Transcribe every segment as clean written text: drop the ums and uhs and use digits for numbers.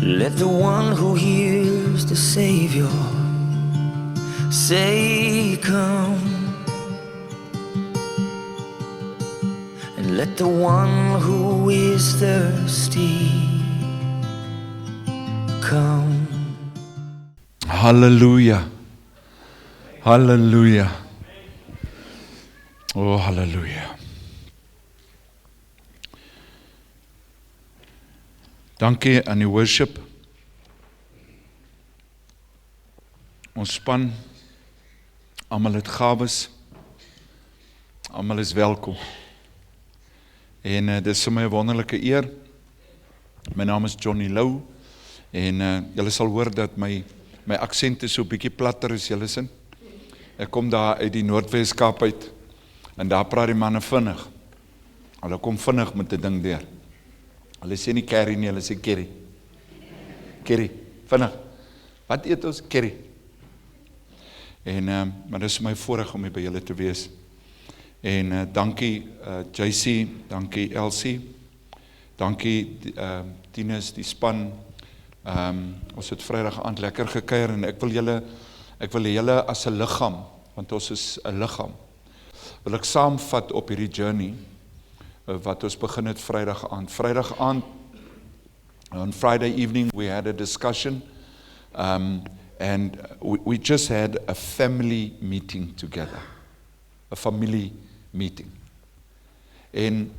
Let the one who hears the Savior say, come. And let the one who is thirsty come. Hallelujah. Hallelujah. Oh, hallelujah. Dankie aan die worship. Ons span, almal het gawes, almal is welkom. En dit is vir my 'n wonderlike eer. My naam is Johnny Lou, en julle sal hoor dat my aksent is so 'n bietjie platter as julle sin. Ek kom daar uit die Noordwes-Kaap uit, en daar praat die manne vinnig. Hulle kom vinnig met 'n ding deur. Hulle sê nie curry nie, hulle sê curry. Curry, vinnig. Wat eet ons? Curry. En, maar dit is my voorreg om hier by julle te wees. En dankie JC, dankie Elsie, dankie Tinus, die span. Ons het Vrydag aand lekker gekuier, en ek wil julle as 'n liggaam, want ons is 'n liggaam, wil ek saamvat op hierdie journey, wat ons begin het Vrydag aand. Vrydag aand, on Friday evening, we had a discussion, and we just had a family meeting together. A family meeting. En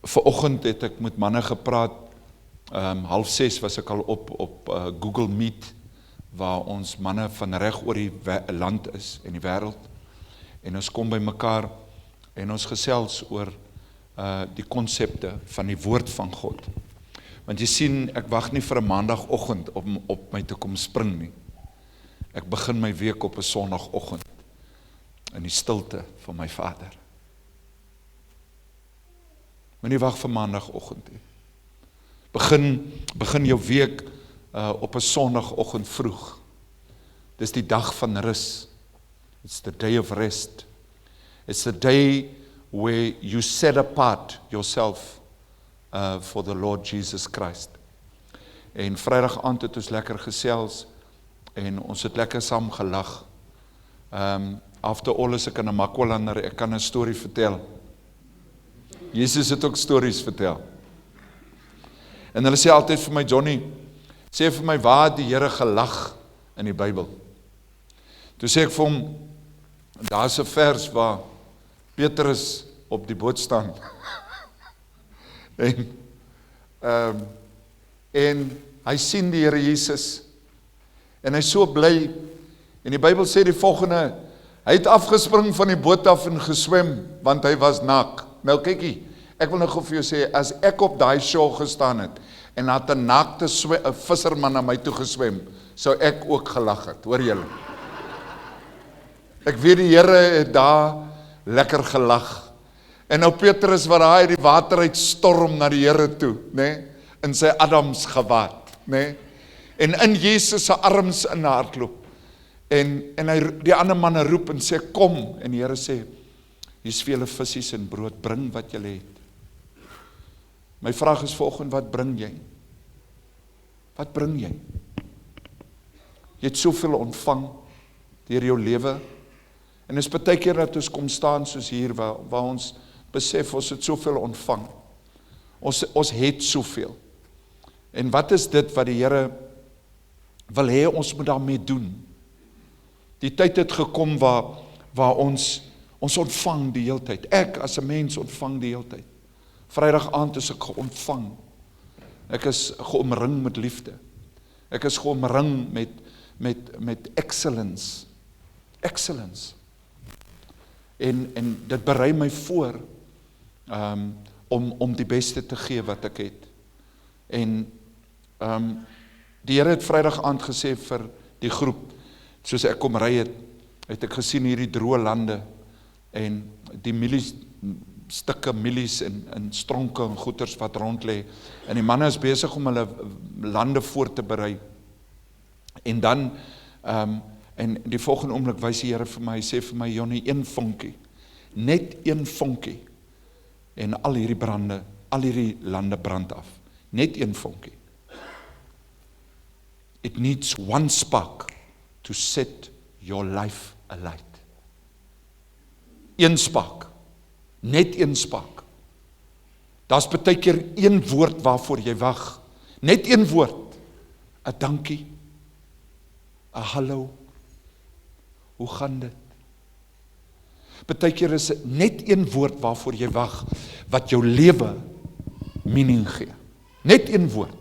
vanoggend het ek met manne gepraat, 5:30 was ek al op Google Meet, waar ons manne van reg oor die land is en die wêreld. En ons kom by mekaar en ons gesels oor die konsepte van die woord van God. Want jy sien, ek wag nie vir 'n maandagoggend om op my te kom spring nie. Ek begin my week op 'n sonnagoggend in die stilte van my Vader. Moenie wag vir maandagoggend nie. Begin jou week op 'n sonnagoggend vroeg. Dis die dag van rus. It's the day of rest. It's the day where you set apart yourself for the Lord Jesus Christ. En Vrydag aand het ons lekker gesels, en ons het lekker saam gelag. After all is ek in 'n Makwalander, ek kan 'n storie vertel. Jesus het ook stories vertel. En hulle sê altyd vir my, Johnny, sê vir my, waar het die Here gelag in die Bybel? Toe sê ek vir hom, daar's 'n vers waar Petrus op die boot staan. En hy sien die Here Jesus, en hy is so bly, en die Bybel sê die volgende, hy het afgespring van die boot af en geswem, want hy was naak. Nou kykie, ek wil nou gou vir jou sê, as ek op daai shore gestaan het, en had 'n naakte visserman na my toe geswem, sou ek ook gelag het, hoor julle? Ek weet die Here het daar lekker gelag. En nou Petrus wat daar uit die water uit storm na die Here toe, né? In sy Adams gewaad, né? En in Jesus se arms in hardloop. En die ander manne roep en sê, kom. En die Here sê, hier's vele visies en brood, bring wat julle het. My vraag is volgende, wat bring jy? Wat bring jy? Jy het soveel ontvang deur jou lewe. En is baie keer dat ons kom staan soos hier, waar ons besef, ons het soveel ontvang. Ons het soveel. En wat is dit wat die Here wil hê ons moet daarmee doen? Die tyd het gekom waar ons ontvang die hele tyd. Ek as 'n mens ontvang die hele tyd. Vrydag aand is ek geontvang. Ek is geomring met liefde. Ek is geomring met excellence. Excellence. En dit berei my voor om die beste te gee wat ek het. En die Here het Vrydag aand gesê vir die groep, soos ek kom ry het ek gesien hierdie droë lande en die mielies en stronke en goeters wat rond lê. En die manne is besig om hulle lande voor te berei. En dan en die volgende oomblik wys die Here vir my, hy sê vir my, Johnny, een vonkie, net een vonkie, en al hierdie brande, al hierdie lande brand af. Net een vonkie. It needs one spark to set your life alight. Een spark. Net een spark. Daar's baie keer een woord waarvoor jy wag. Net een woord. 'n dankie. 'n hallo. Hoe gaan dit? Baie keer is net een woord waarvoor jy wag, wat jou lewe meaning gee. Net een woord.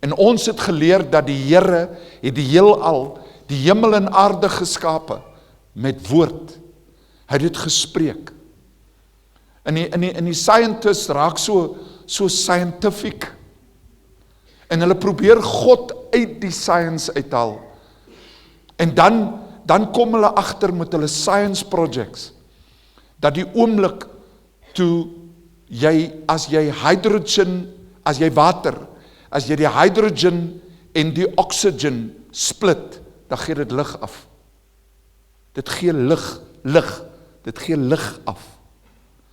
En ons het geleer dat die Here het die heelal, die hemel en aarde geskape met woord. Hy het dit gespreek. En die scientists raak so scientific. En hulle probeer God uit die science uithaal. En dan kom hulle agter met hulle science projects, dat die oomblik toe as jy water, as jy die hydrogen en die oxygen split, dan gee dit lig af. Dit gee dit gee lig af.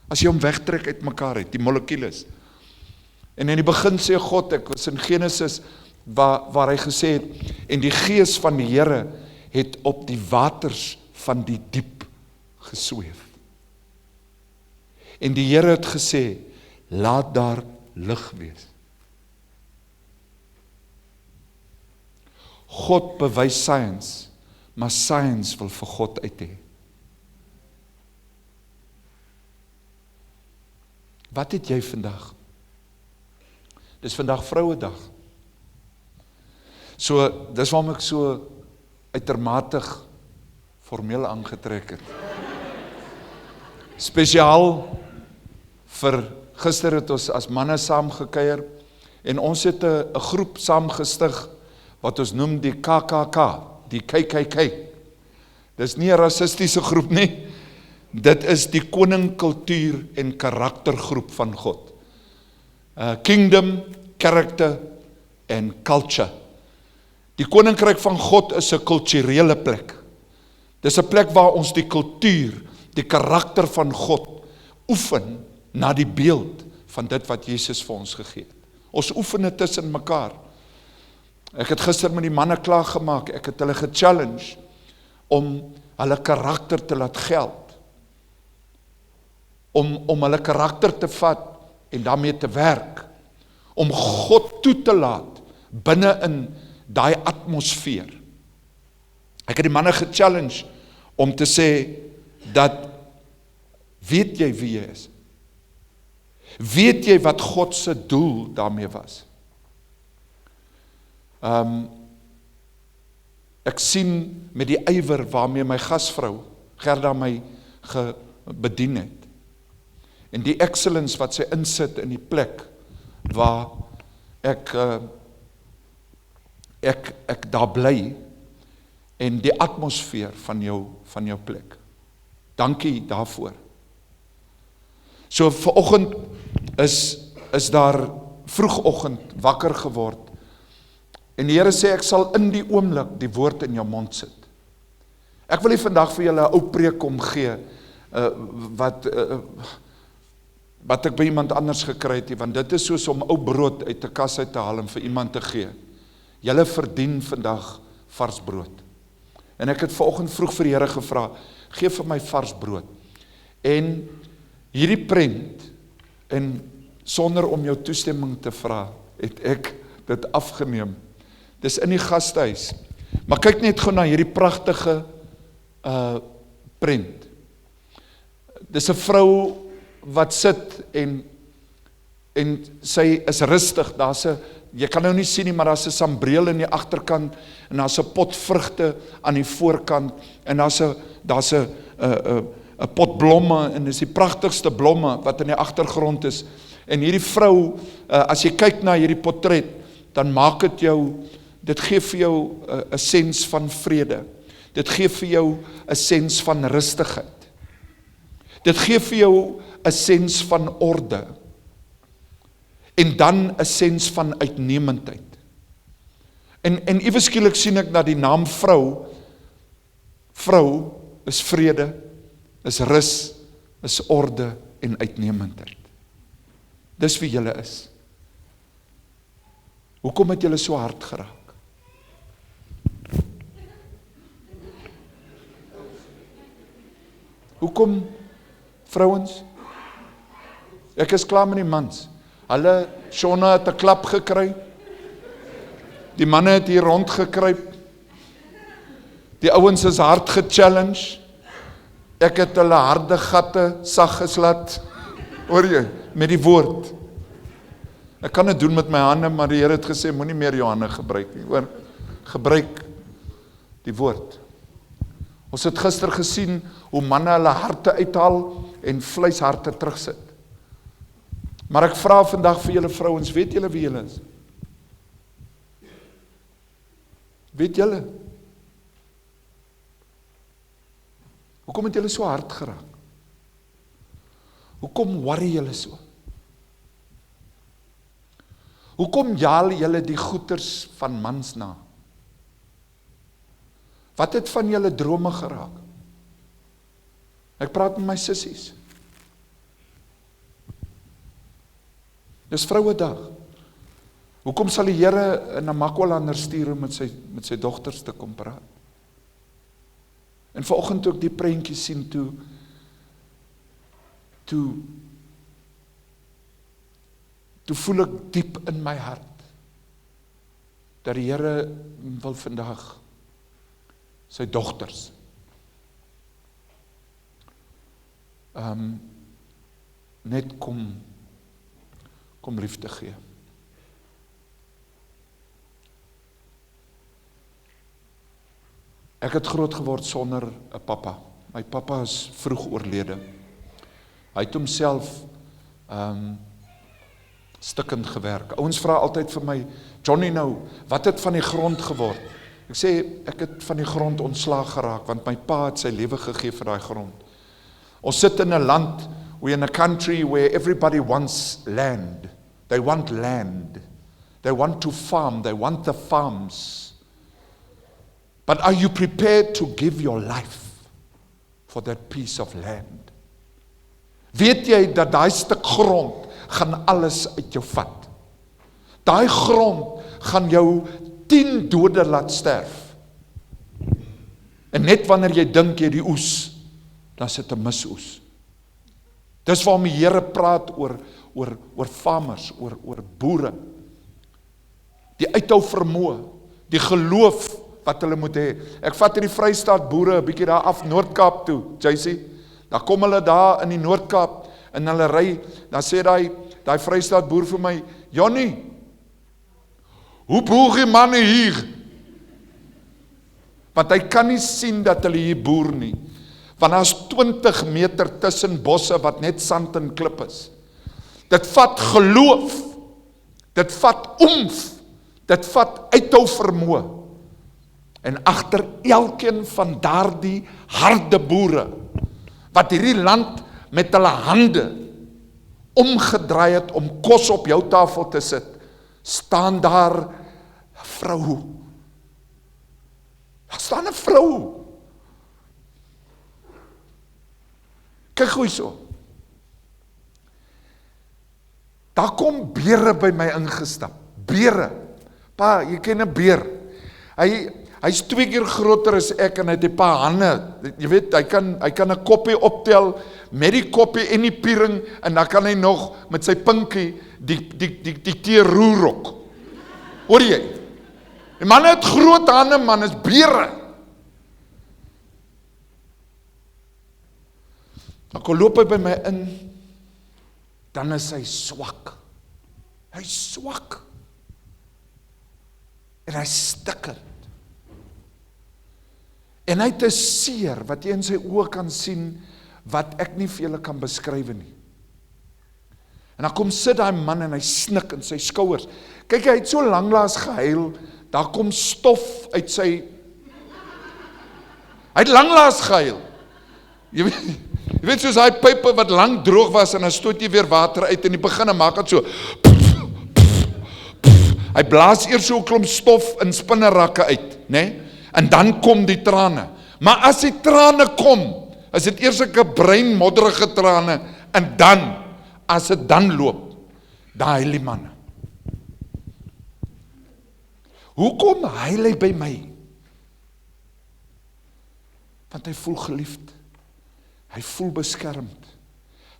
As jy hom wegtrek uit mekaar uit, die molekules. En in die begin sê God, ek was in Genesis, waar hy gesê het, en die gees van die Here het op die waters van die diep gesweef. En die Here het gesê, laat daar lig wees. God bewys science, maar science wil vir God uit hê. Wat het jy vandag? Dis vandag Vrouedag. So, dis waarom ek so uitermatig formeel aangetrek het. Spesiaal vir gister het ons as manne saam gekuier en ons het 'n groep saamgestig wat ons noem die KKK, die KKK. Dis nie 'n rassistiese groep nie. Dit is die koning, kultuur en karaktergroep van God. Kingdom, character en culture. Die koninkryk van God is 'n kulturele plek. Dis 'n plek waar ons die kultuur, die karakter van God oefen na die beeld van dit wat Jesus vir ons gegee het. Ons oefen dit tussen mekaar. Ek het gister met die manne klaar gemaak, ek het hulle gechallenge om hulle karakter te laat geld. Om hulle karakter te vat en daarmee te werk. Om God toe te laat binne in daai atmosfeer. Ek het die manne gechallenge om te sê dat weet jy wie jy is? Weet jy wat God se doel daarmee was? Ek sien met die ywer waarmee my gasvrou Gerda my bedien het. En die excellence wat sy insit in die plek waar ek daar bly en die atmosfeer van jou plek. Dankie daarvoor. So vanoggend is daar vroegoggend wakker geword en die Here sê ek sal in die oomblik die woord in jou mond sit. Ek wil nie vandag vir julle 'n ou preek kom gee wat ek by iemand anders gekry het, want dit is soos om ou brood uit 'n kas uit te haal en vir iemand te gee. Julle verdien vandag vars brood. En ek het vanoggend vroeg vir die Here gevra, gee vir my vars brood. En hierdie prent, en sonder om jou toestemming te vra, het ek dit afgeneem. Dis in die gastehuis. Maar kyk net gou na hierdie pragtige prent. Dis 'n vrou wat sit en sy is rustig, jy kan nou nie sien nie, maar daar's 'n sambreel in die agterkant, en daar's 'n pot vrugte aan die voorkant, en daar's 'n pot blomme, en dis die pragtigste blomme wat in die agtergrond is, en hierdie vrou, as jy kyk na hierdie portret, dan maak dit gee vir jou 'n sens van vrede, dit gee vir jou 'n sens van rustigheid, dit gee vir jou 'n sens van orde, en dan 'n sens van uitnemendheid. En iewes skielik sien ek dat die naam vrou is vrede, is rus, is orde en uitnemendheid. Dis wie julle is. Hoekom het julle so hard geraak? Hoekom, vrouens? Ek is klaar met die mans. Hulle, Shona het 'n klap gekry. Die manne het hier rondgekruip. Die ouens is hard gechallenge. Ek het hulle harde gatte sag geslat. Hoor jy, met die woord. Ek kan dit doen met my hande, maar die Here het gesê, moenie meer jou hande gebruik nie. Hoor, gebruik die woord. Ons het gister gesien hoe manne hulle harte uithaal en vleisharte terugsit. Maar ek vra vandag vir julle vrouens, weet julle wie julle is? Weet julle? Hoekom het julle so hard geraak? Hoekom worry julle so? Hoekom jaal julle die goeters van mans na? Wat het van julle drome geraak? Ek praat met my sissies. Dis Vrouedag. Hoekom sal die Here 'n Namakwalander stuur om met sy dogters te kom praat? En vanoggend toe ek die prentjie sien, toe voel ek diep in my hart dat die Here wil vandag sy dogters net kom liefde gee. Ek het groot geword sonder 'n pappa. My pappa is vroeg oorlede. Hy het homself stikkend gewerk. Ouens vra altyd vir my, Johnny nou, wat het van die grond geword? Ek sê, ek het van die grond ontslaag geraak, want my pa het sy lewe gegee vir daai grond. Ons sit in 'n land, we're in a country where everybody wants land. They want land. They want to farm. They want the farms. But are you prepared to give your life for that piece of land? Weet jy dat daai stuk grond gaan alles uit jou vat? Daai grond gaan jou 10 dode laat sterf. En net wanneer jy dink jy die oes, dan sit 'n misoes. Dis waarom die Here praat oor farmers, oor boere. Die uithou vermoë, die geloof wat hulle moet hê. Ek vat hierdie Vrystaat boere 'n bietjie daar af Noord-Kaap toe, JC. Dan kom hulle daar in die Noord-Kaap en hulle ry, dan sê daai Vrystaat boer vir my, Johnny, hoe boer die manne hier? Want hy kan nie sien dat hulle hier boer nie. Want daar is 20 meter tussen bosse wat net sand en klip is. Dit vat geloof, dit vat dit vat uithou vermoë. En agter elkeen van daardie harde boere, wat hierdie land met hulle hande omgedraai het om kos op jou tafel te sit, staan daar 'n vrou. Daar staan 'n vrou. Kyk hoe so. Daar kom beere by my ingestap. Beere. Pa, jy ken 'n beer. Hy's 2 keer groter as ek en hy het 'n paar hande. Jy weet, hy kan 'n koppie optel met die koppie en die piering en dan kan hy nog met sy pinkie die keer roerok. Hoor jy? Die man het groot hande, man, is beere. Dan kom loop hy by my in, dan is hy swak. Hy's swak. En hy stikker. En hy het 'n seer wat jy in sy oë kan sien, wat ek nie vir julle kan beskryf nie. En dan kom sit daai man en hy snik in sy skouers. Kyk, hy het so lanklaas gehuil, daar kom stof uit sy... Hy het lanklaas gehuil. Jy weet soos daai pype wat lank droog was en dan stoot jy weer water uit en die begin maak het so... Hy blaas eers so 'n klomp stof in spinnerakke uit, né? En dan kom die trane. Maar as die trane kom, is dit eers 'n brein modderige trane en dan, as dit dan loop, daai heilige manne. Hoekom huil hy by my? Want hy voel geliefd. Hy voel beskermd.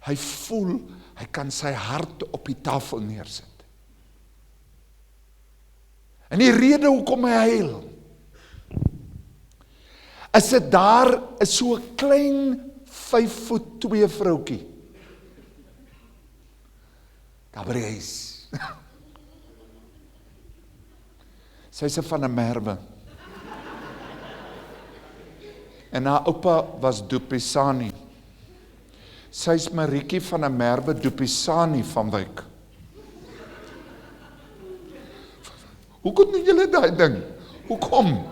Hy voel, hy kan sy hart op die tafel neersit. En die rede hoekom hy huil, is dit daar is so 'n klein 5'2" vroukie. Gabriëls. Sy is van 'n Merwe. En haar oupa was Dupisani. Sy is Marietjie van 'n Merwe Dupisani van Wyk. Hoekom doen julle daai ding? Hoekom?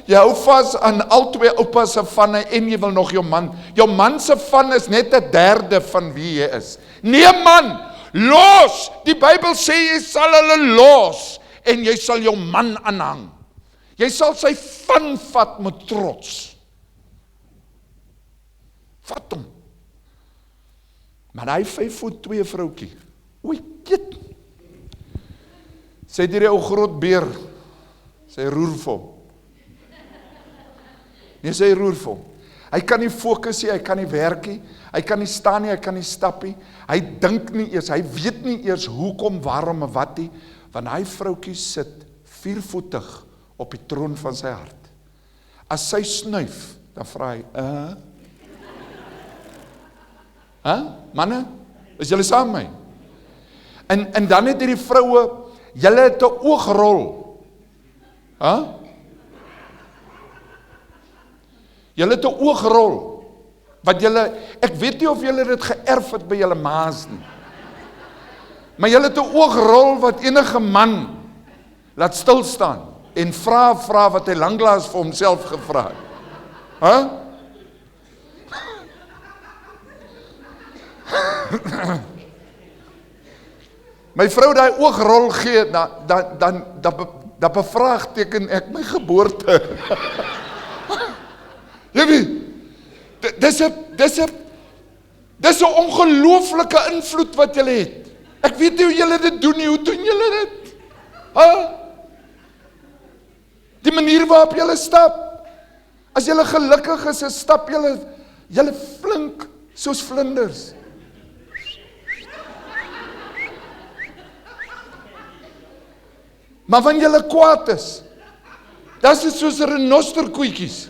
Jy hou vas aan al twee oupas se vanne en jy wil nog jou man se van is net 1/3 van wie jy is. Nee man, los! Die Bybel sê jy sal hulle los en jy sal jou man aanhang. Jy sal sy van vat met trots. Vat hom. Maar hy 5'2" vroukie. Oei, kit. Sy het hierdie ou groot beer. Sy roer vir hom. Nee, sy roer vir hom. Hy kan nie fokus nie, hy kan nie werk nie, hy kan nie staan nie, hy kan nie stap nie. Hy dink nie eers, hy weet nie eers hoekom, waarom en wat nie, want hy vroukie sit 4voetig op die troon van sy hart. As sy snuif, dan vra hy, manne, is julle saam met my? En dan het hierdie vroue, julle het 'n oogrol. Julle het 'n oogrol. Wat julle, ek weet nie of julle dit geërf het by julle maas nie. Maar julle het 'n oogrol wat enige man laat stil staan en vra wat hy lanklaas vir homself gevra het. My vrou daai oogrol gee, dan bevraagteken ek my geboorte. Jy weet, dis 'n ongelooflike invloed wat julle het. Ek weet nie hoe julle dit doen nie, hoe doen julle dit? Die manier waarop julle stap. As julle gelukkig is, stap julle flink soos vlinders. Maar wanneer julle kwaad is, dat is soos renosterkoetjies.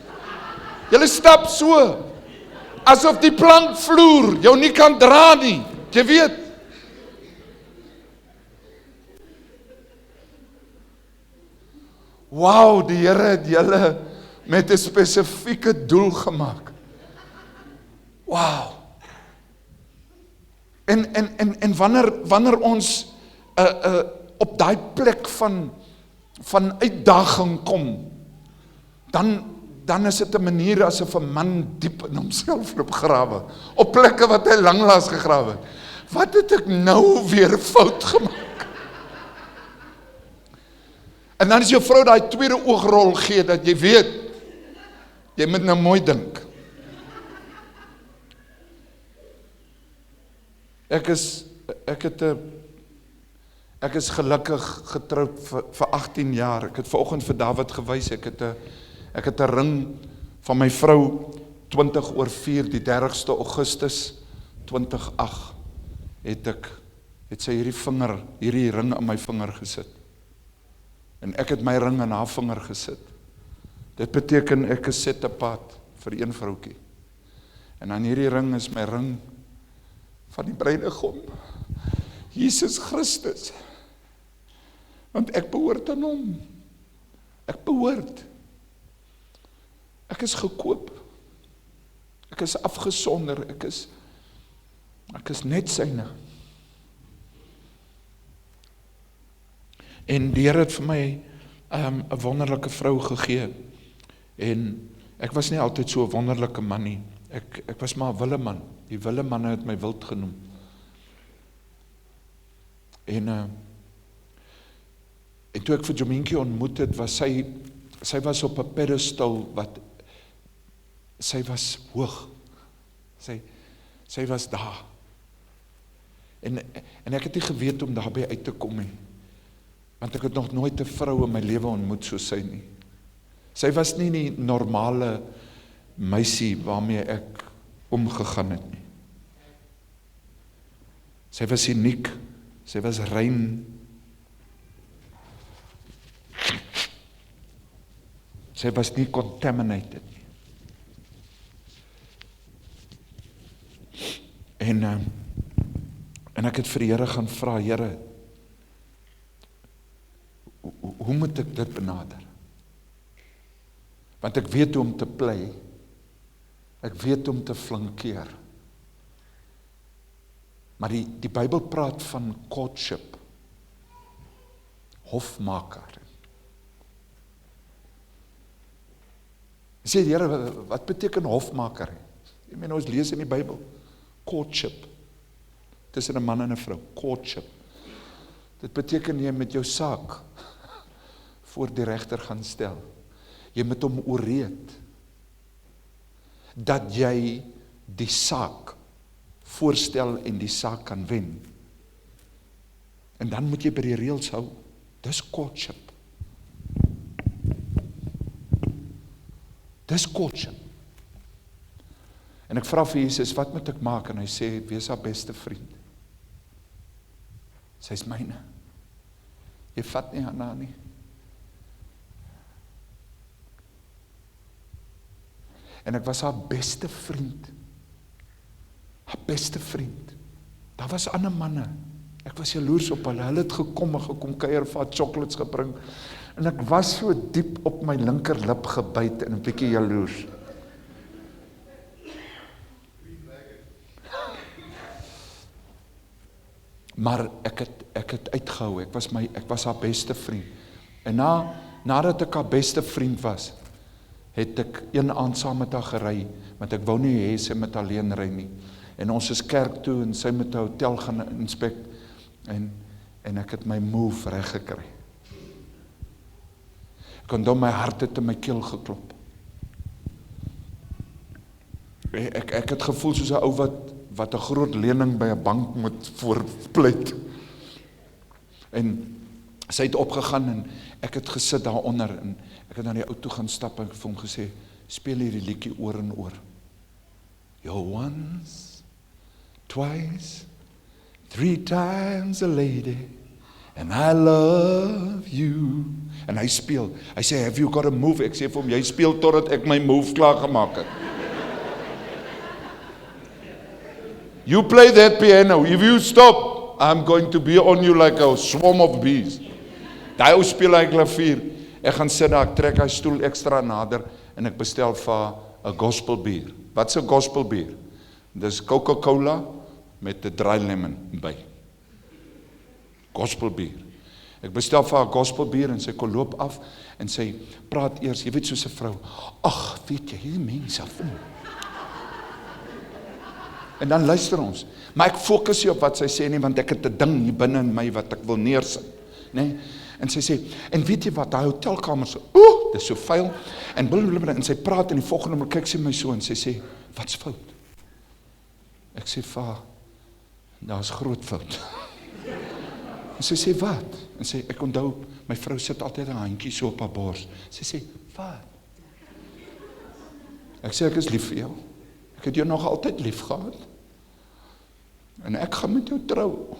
Julle stap so, asof die plankvloer jou nie kan dra nie, jy weet. Wauw, die Here het julle met 'n spesifieke doel gemaak. Wauw. En wanneer ons op daai plek van uitdaging kom, dan is dit 'n manier asof 'n man diep in homself loop grawe, op plekke wat hy lanklaas gegrawe het. Wat het ek nou weer fout gemaak? En dan is jou vrou daai tweede oogrol gee, dat jy weet, jy moet nou mooi dink. Ek is gelukkig getroud vir 18 jaar. Ek het vanoggend vir David gewys, ek het 'n ring van my vrou 20/4, die 30ste Augustus 2008 het sy hierdie ring aan my vinger gesit. En ek het my ring aan haar vinger gesit. Dit beteken ek is set apart vir een vroukie. En aan hierdie ring is my ring van die bruidegom, Jesus Christus. Want ek behoort aan hom. Ek behoort. Ek is gekoop. Ek is afgesonder. Ek is net syne. En die Here het vir my 'n wonderlike vrou gegee. En ek was nie altyd so 'n wonderlike man nie. Ek was maar 'n wille man. Die wille manne het my wild genoem. En toe ek vir Jominkie ontmoet het, was sy was op 'n pedestal wat sy was hoog. Sy was daar. En ek het nie geweet om daarby uit te kom nie. Want ek het nog nooit 'n vrou in my lewe ontmoet soos sy nie. Sy was nie die normale meisie waarmee ek omgegaan het nie. Sy was uniek, sy was rein. Sy was nie contaminated nie. En ek het vir die Here gaan vra, Here, hoe moet ek dit benader? Want ek weet hoe om te play, ek weet hoe om te flankeer. Maar die Bybel praat van courtship, hofmaker. Ek sê, Here, wat beteken hofmaker? Jy meen, ons lees in die Bybel, courtship, tussen 'n man en 'n vrou, courtship. Dit beteken jy met jou saak voor die regter gaan stel. Jy moet hom ooreed dat jy die saak voorstel en die saak kan wen. En dan moet jy by die reëls hou. Dis courtship. Dis courtship. En ek vra vir Jesus, wat moet ek maak? En hy sê, wees haar beste vriend. Sy is myne. Jy vat nie haar na nie. En ek was haar beste vriend. Haar beste vriend. Daar was ander manne. Ek was jaloers op hulle. Hulle het gekom en gekom kuier vir haar chocolates gebring. En ek was so diep op my linkerlip gebyt en 'n bietjie jaloers. Maar ek het uitgehou. Ek was haar beste vriend. En nadat ek haar beste vriend was, het ek een aand saam met haar gery, want ek wou nie hê sy moet alleen ry nie. En ons is kerk toe en sy moet 'n hotel gaan inspek en ek het my move reg gekry. Ek kon dan my hart het in my keel geklop. Ek het gevoel soos 'n ou wat 'n groot lening by 'n bank moet voorpleit. En sy het opgegaan en ek het gesit daaronder en ek het na die ou toe gaan stap en ek het vir hom gesê, speel hierdie liedjie oor en oor. You're once, twice, 3 times a lady, and I love you. En hy speel, hy sê, have you got a move? Ek sê vir hom, jy speel totdat ek my move klaar gemaak het. You play that piano, if you stop, I'm going to be on you like a swarm of bees. Daai ou speel hy klavier, ek gaan sit daar, ek trek hy stoel ekstra nader, en ek bestel vir haar 'n gospel bier. Wat is 'n gospel bier? Dis Coca-Cola met 'n dry lemon by. Gospel bier. Ek bestel vir haar gospel bier en sy kon loop af en sy praat eers, jy weet soos 'n vrou, ag, weet jy, hierdie mense voel. En dan luister ons, maar ek fokus nie op wat sy sê nie, want ek het 'n ding hier binne in my wat ek wil neersit, né? En sy sê, en weet jy wat, daai hotelkamer so, dis so vuil, en sy praat en die volgende oomblik kyk sy my so en sy sê, wat's fout? Ek sê vir haar, daar's groot fout. En sy sê, wat? En sy, ek onthou, my vrou sit altyd 'n handjie so op haar bors. Sy sê, wat? Ek sê, ek is lief vir jou. Ek het jou nog altyd lief gehad. En ek gaan met jou trou.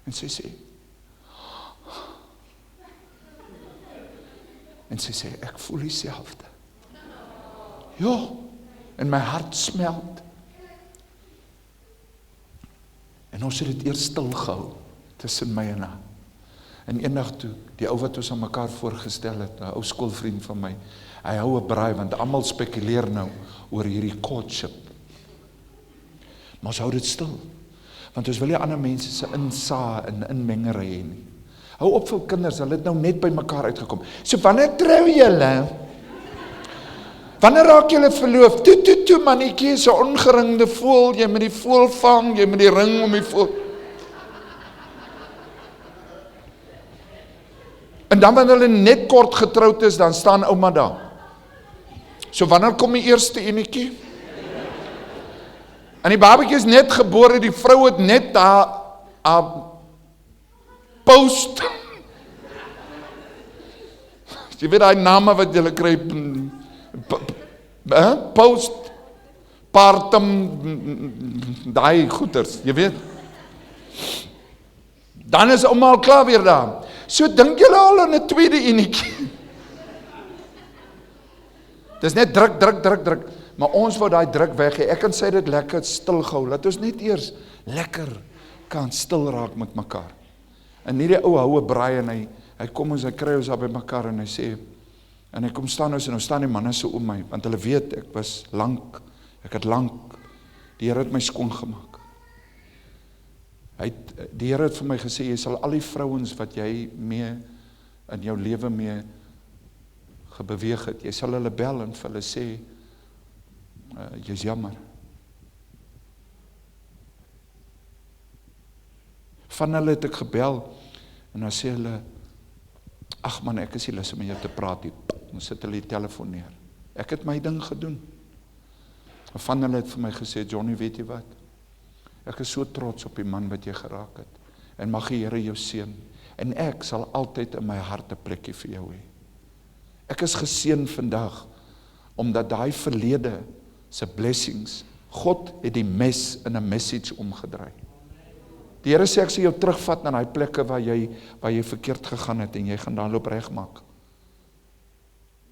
En sy sê, ek voel dieselfde. Ja, en my hart smelt. En ons het dit eers stil gehou, tussen my en haar. En eendag toe, die ou wat ons aan mekaar voorgestel het, 'n ou skoolvriend van my, hy hou 'n braai, want almal spekuleer nou oor hierdie courtship. Maar ons hou dit stil, want ons wil nie ander mense se insaag en inmengery hê nie. Hou op vir kinders, hulle het nou net by mekaar uitgekom. So wanneer trou julle? Wanneer raak julle verloof? Toe mannetjie, so ongeringde voël, jy moet die voël vang, jy moet die ring om die voël. En dan wanneer hulle net kort getroud is, dan staan ouma daar. So wanneer kom die eerste enetjie? En die babatjie is net gebore, die vrou het net haar post. Jy weet die name wat julle kry, post, partum, die goeders, jy weet. Dan is almal klaar weer daar. So dink julle al aan 'n tweede enetjie. Dis net druk, maar ons wou daai druk weg hê. Ek en sy dit lekker stil gehou. Laat ons net eers lekker kan stil raak met mekaar. En nie die ou houe braai en hy kom ons, hy kry ons daar by mekaar en hy sê, en hy kom staan ons en nou staan die manne so om my, want hulle weet ek het lank, die Here het my skoon gemaak. Die Here het vir my gesê, jy sal al die vrouens wat jy mee in jou lewe mee gebeweeg het, jy sal hulle bel en vir hulle sê, jy's jammer. Van hulle het ek gebel, en dan sê hulle, ag man, ek is nie lus om met jou te praat nie, dan sit hulle die telefoon neer. Ek het my ding gedoen. Van hulle het vir my gesê, Johnny, weet jy wat? Ek is so trots op die man wat jy geraak het, en mag die Here jou seën, en ek sal altyd in my hart 'n plekkie vir jou hê. Ek is geseën vandag, omdat daai verlede se blessings, God het die mes in 'n message omgedraai. Die Here sê, ek sal jou terugvat na die plekke waar jy verkeerd gegaan het, en jy gaan daar loop regmaak.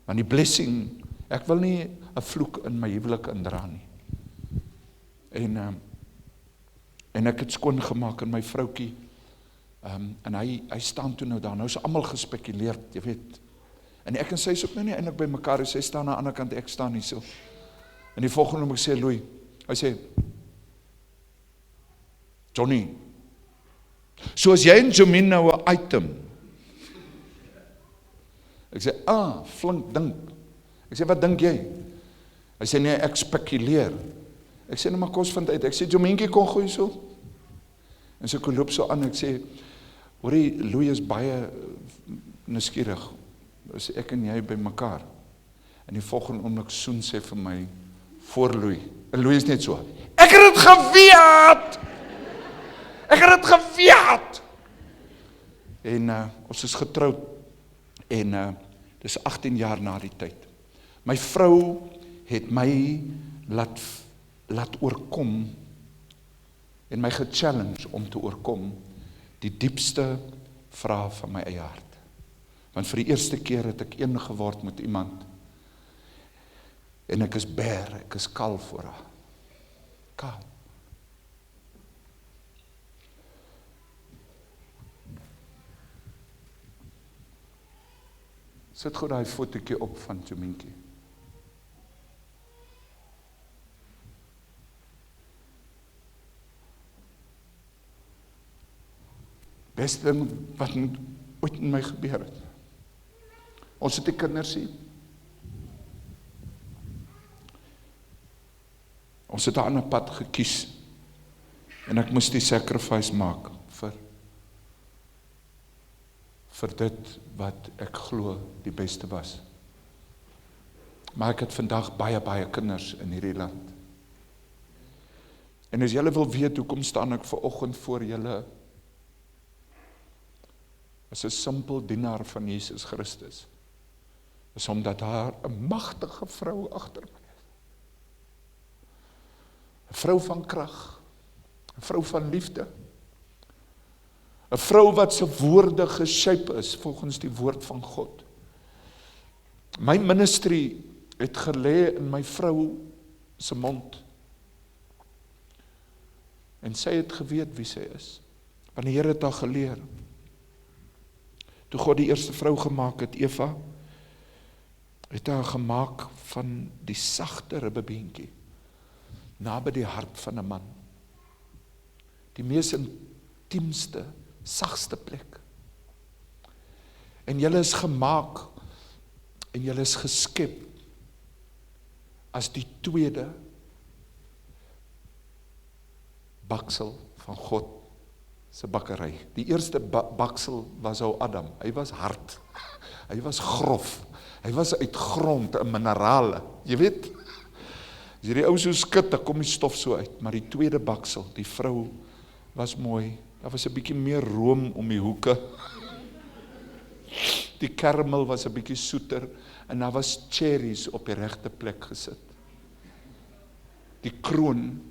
Want die blessing, ek wil nie 'n vloek in my huwelik indra nie. En ek het skoon gemaak in my vroukie, en hy staan toe nou daar, nou is almal gespekuleer, jy weet, en ek en sy is ook nou nie eintlik by mekaar, sy staan aan die ander kant, ek staan hier so, en die volgende moet ek sê, Louis, hy sê, Johnny, so as jy en Jomin nou 'n item, ek sê, flink dink, ek sê, wat dink jy? Hy sê, nee, ek spekuleer, ek sê, nou maar kos vind uit, ek sê, Jominkie, kon gooi so, en so ek loop so aan, ek sê, hoorie, Louis is baie nuuskierig, is ek en jy by mekaar, en die volgende oomblik soen sy vir my, voor Louis, en Louis is net so, ek het het geweet, en ons is getrouwd, en dis 18 jaar na die tyd, my vrou het my laat oorkom, en my gechallenge om te oorkom, die diepste vraag van my eie hart. Want vir die eerste keer het ek een geword met iemand, en ek is bare, ek is kaal voor haar. Kaal. Sit goed daai fotootjie op van Jominkie. Beste ding wat ooit in my gebeur het. Ons het die kinders hier. Ons het 'n ander pad gekies, en ek moes die sacrifice maak vir dit wat ek glo die beste was. Maar ek het vandag baie kinders in hierdie land. En as julle wil weet, hoekom staan ek vanoggend voor julle as 'n simpel dienaar van Jesus Christus, is omdat daar 'n magtige vrou agter my is. 'n Vrou van krag, 'n vrou van liefde, 'n vrou wat se woorde geshape is volgens die woord van God. My ministry het gelê in my vrou se mond. En sy het geweet wie sy is, want die Here het haar geleer. Toe God die eerste vrou gemaak het, Eva, het haar gemaak van die sagte ribbebeentjie, naby die hart van 'n man. Die mees intiemste, sagste plek. En julle is gemaak, en julle is geskep, as die tweede baksel van God se bakkery. Die eerste baksel was ou Adam. Hy was hard. Hy was grof. Hy was uit grond en minerale. Jy weet, As die ou so skit, dan kom die stof so uit, maar die tweede baksel, die vrou was mooi, daar was 'n bietjie meer room om die hoeke, die karamel was 'n bietjie soeter, en daar was cherries op die regte plek gesit. Die kroon,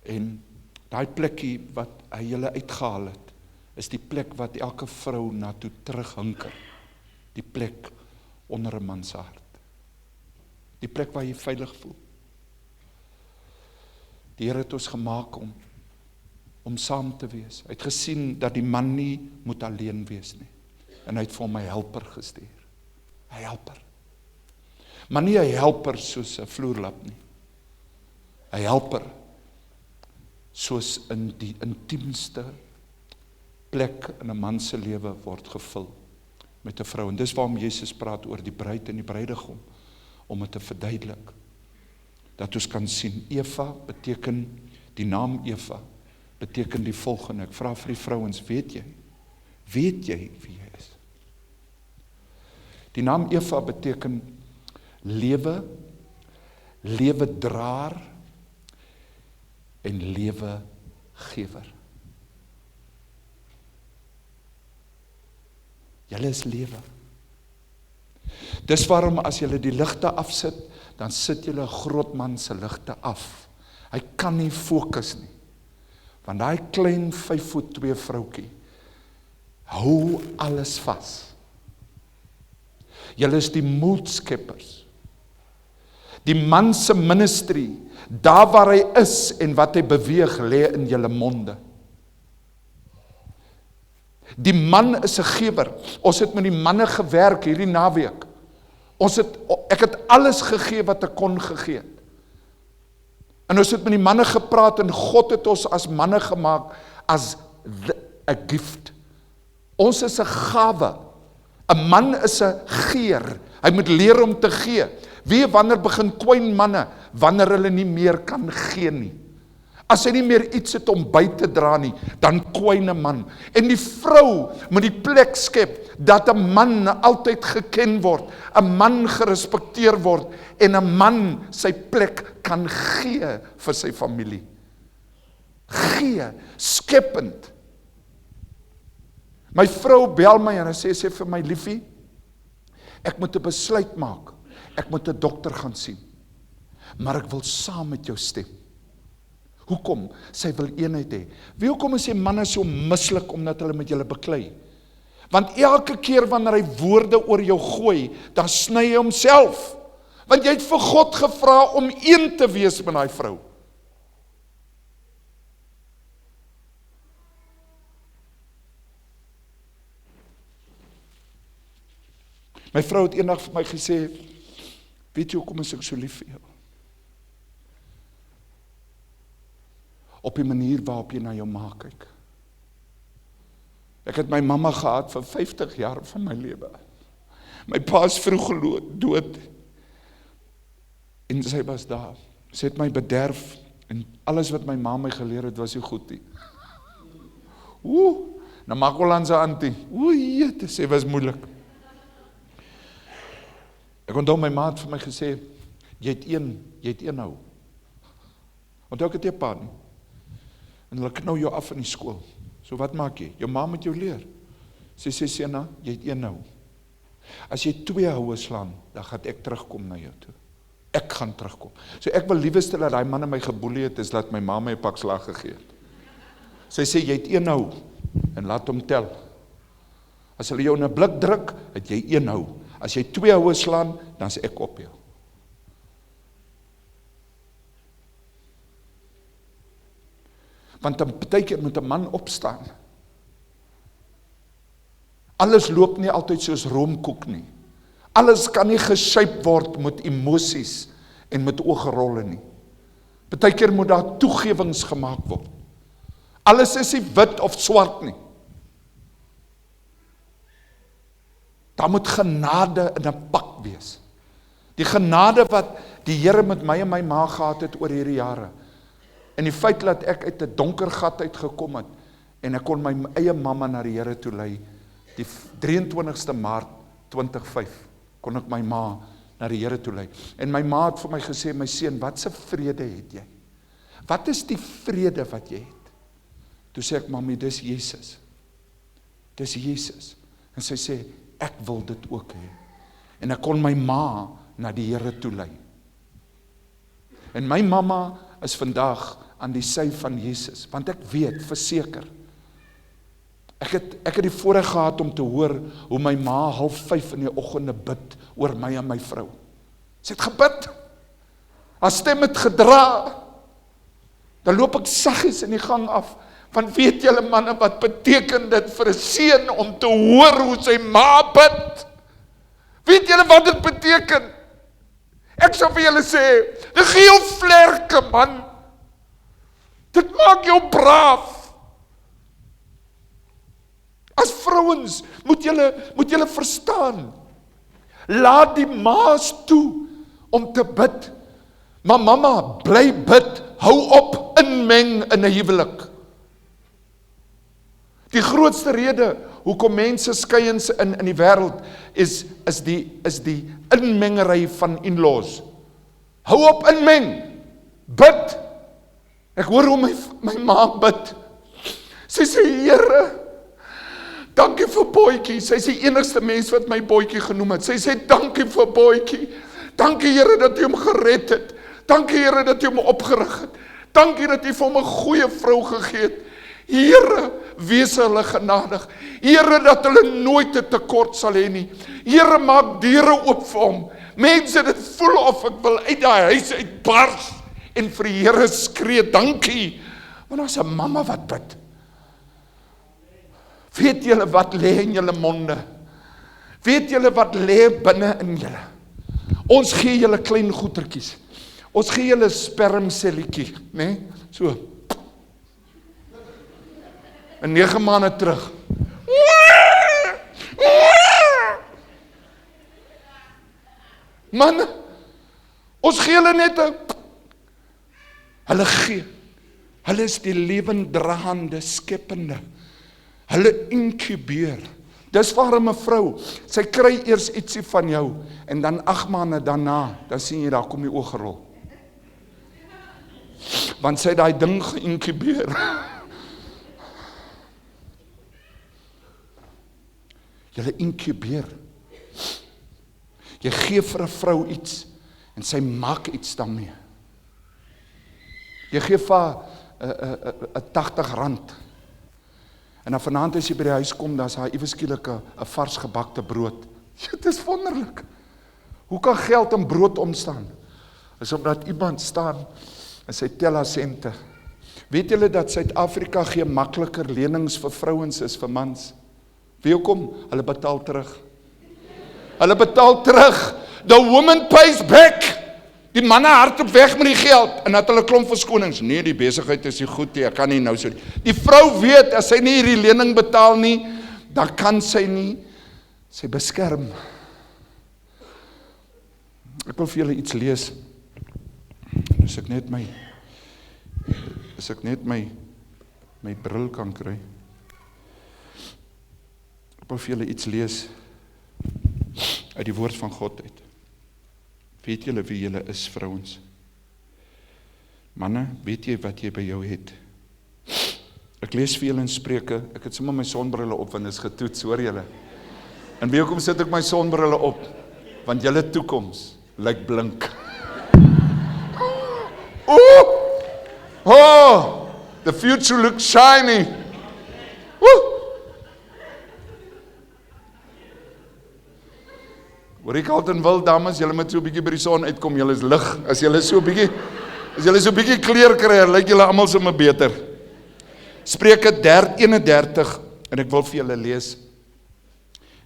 en daai plekkie wat hy julle uitgehaal het, is die plek wat elke vrou na toe terughinker. Die plek onder 'n man se hart. Die plek waar jy veilig voel. Die Here het ons gemaak om saam te wees. Hy het gesien dat die man nie moet alleen wees nie. En hy het vir hom 'n helper gestuur. 'n Helper. Maar nie 'n helper soos 'n vloerlap nie. 'n Helper soos in die intiemste plek in 'n man se lewe word gevul met 'n vrou. En dis waarom Jesus praat oor die bruid en die bruidegom, om dit te verduidelik. Dat ons kan sien, Eva beteken, die naam Eva beteken die volgende. Ek vra vir die vrouens, weet jy wie jy is? Die naam Eva beteken lewe, lewedraer en lewegewer. Julle is lewe. Dis waarom as julle die ligte afsit, dan sit julle 'n groot man se ligte af. Hy kan nie fokus nie. Want daai klein 5'2" vroukie hou alles vas. Julle is die moedskeppers. Die man se ministry, daar waar hy is en wat hy beweeg, lê in julle monde. Die man is 'n gewer. Ons het met die manne gewerk hierdie naweek. Ek het alles gegee wat ek kon gegee het. En ons het met die manne gepraat en God het ons as manne gemaak as 'n gift. Ons is 'n gawe. 'n Man is 'n geer. Hy moet leer om te gee. Wie wanneer begin kwyn manne? Wanneer hulle nie meer kan gee nie. As hy nie meer iets het om by te dra nie, dan kwyn 'n man. En die vrou moet die plek skep dat 'n man altyd geken word, 'n man gerespekteer word en 'n man sy plek kan gee vir sy familie. Gee, skepend. My vrou bel my en sy sê vir my, liefie, ek moet 'n besluit maak. Ek moet 'n dokter gaan sien. Maar ek wil saam met jou stem. Hoekom? Sy wil eenheid hê. Wie hoekom is die manne so mislik omdat hulle met julle beklei? Want elke keer wanneer hy woorde oor jou gooi, dan sny hy homself. Want jy het vir God gevra om een te wees met daai vrou. My vrou het eendag vir my gesê, weet jy hoekom is ek so lief vir jou? Op die manier waarop jy na jou ma kyk. Ek het my mamma gehad vir 50 jaar van my lewe. My pa is vroeg dood. En sy was daar. Sy het my bederf. En alles wat my ma my geleer het, was nie goed nie. Na Makolandse auntie. Jete, sy was moeilik. Ek onthou my ma het vir my gesê, jy het een nou. Onthou ek het nie 'n pa nie. En hulle knou jou af in die skool. So wat maak jy? Jou ma moet jou leer. Sy sê, Sena, jy het een nou. As jy 2 houe slaan, dan gaan ek terugkom na jou toe. Ek gaan terugkom. So ek wil lieweste dat daai man my geboelie het, is dat my ma my 'n pak slag gegee het. Sy sê, jy het een nou, en laat hom tel. As hulle jou in 'n blik druk, het jy een hou. As jy 2 houe slaan, dan is ek op jou. Want dan partykeer moet 'n man opstaan. Alles loop nie altyd soos roomkoek nie. Alles kan nie geshape word met emosies en met ooggerolle nie. Partykeer moet daar toegewings gemaak word. Alles is nie wit of swart nie. Daar moet genade in 'n pak wees. Die genade wat die Here met my en my ma gehad het oor hierdie jare. En die feit dat ek uit 'n donker gat uitgekom het en ek kon my eie mamma na die Here toe lei, die 23ste Maart 2005. kon ek my ma na die Here toe lei. En my ma het vir my gesê, my seun, wat se vrede het jy? Wat is die vrede wat jy het? Toe sê ek, mami, dis Jesus. Dis Jesus. En sy sê, ek wil dit ook hê. En ek kon my ma na die Here toe lei. En my mamma is vandag aan die sy van Jesus, want ek weet, verseker, ek het die voorreg gehad om te hoor hoe my ma 4:30 in die oggende bid oor my en my vrou. Sy het gebid. Haar stem het gedra. Dan loop ek saggies in die gang af, want weet julle manne, wat beteken dit vir 'n seun om te hoor hoe sy ma bid? Weet julle wat dit beteken? Ek sal vir julle sê, dit gee jou vlerke, man. Dit maak jou braaf. As vrouens, moet julle verstaan, laat die ma's toe om te bid. Maar mamma, bly bid, hou op inmeng in 'n huwelik. Die grootste rede hoekom mense skei in die wêreld is die inmengery van in-laws. Hou op inmeng. Bid. Ek hoor hoe my ma bid. Sy sê, Here, dankie vir Boetjie. Sy is die enigste mens wat my Boetjie genoem het. Sy sê, dankie vir Boetjie. Dankie Here dat U hom gered het. Dankie Here dat U hom opgerig het. Dankie dat U vir hom 'n goeie vrou gegee het. Here, wees hulle genadig. Here, dat hulle nooit 'n tekort sal hê nie. Here, maak deure oop vir hom. Mense, dit voel of ek wil uit daai huis uitbars en vir die Here skree, dankie. Want daar's 'n mamma wat bid. Weet julle wat lê in julle monde? Weet julle wat lê binne in julle? Ons gee julle klein goetertjies. Ons gee julle spermselletjie, né? So. En 9 maande terug. Man, ons gee hulle net 'n. Hulle gee. Hulle is die lewendraande, skepende. Hulle inkubeer. Dis waarom 'n vrou, sy kry eers ietsie van jou, en dan 8 maande daarna, dan sien jy daar kom die oog gerol. Want sy het daai ding geïnkubeer. Julle inkubeer. Jy gee vir 'n vrou iets, en sy maak iets daarmee. Jy gee vir haar 'n R80. En dan vanaand as jy by die huis kom, dan is daar ewe skielik 'n vars gebakte brood. Dit is wonderlik. Hoe kan geld en brood omstaan? Is omdat iemand staan en sy tel haar sente. Weet julle dat Suid-Afrika gee makliker lenings vir vrouens as vir mans? Wie kom? Hulle betaal terug. Hulle betaal terug. The woman pays back. Die manne hardop weg met die geld, en dat hulle klomp verskonings. Nee, die besigheid is nie goed nie, ek kan nie nou so. Die vrou weet, as sy nie hierdie lening betaal nie, dan kan sy nie, sy beskerm. Ek wil vir julle iets lees. As ek net my bril kan kry. Ek wil vir julle iets lees uit die woord van God uit. Weet julle wie julle is, vrouens? Manne, weet jy wat jy by jou het? Ek lees vir julle in Spreuke, ek het sommer my sonbrille op, want dit is getoets, hoor julle? En wie hoekom sit ek my sonbrille op? Want julle toekoms lyk blink. Oh, the future looks shiny. Hoor ek altyd wil, dames, julle moet so 'n bietjie by die son uitkom, julle is lig. As julle so 'n bietjie kleur kry, lyk julle almal sommer beter. Spreuke 31, en ek wil vir julle lees.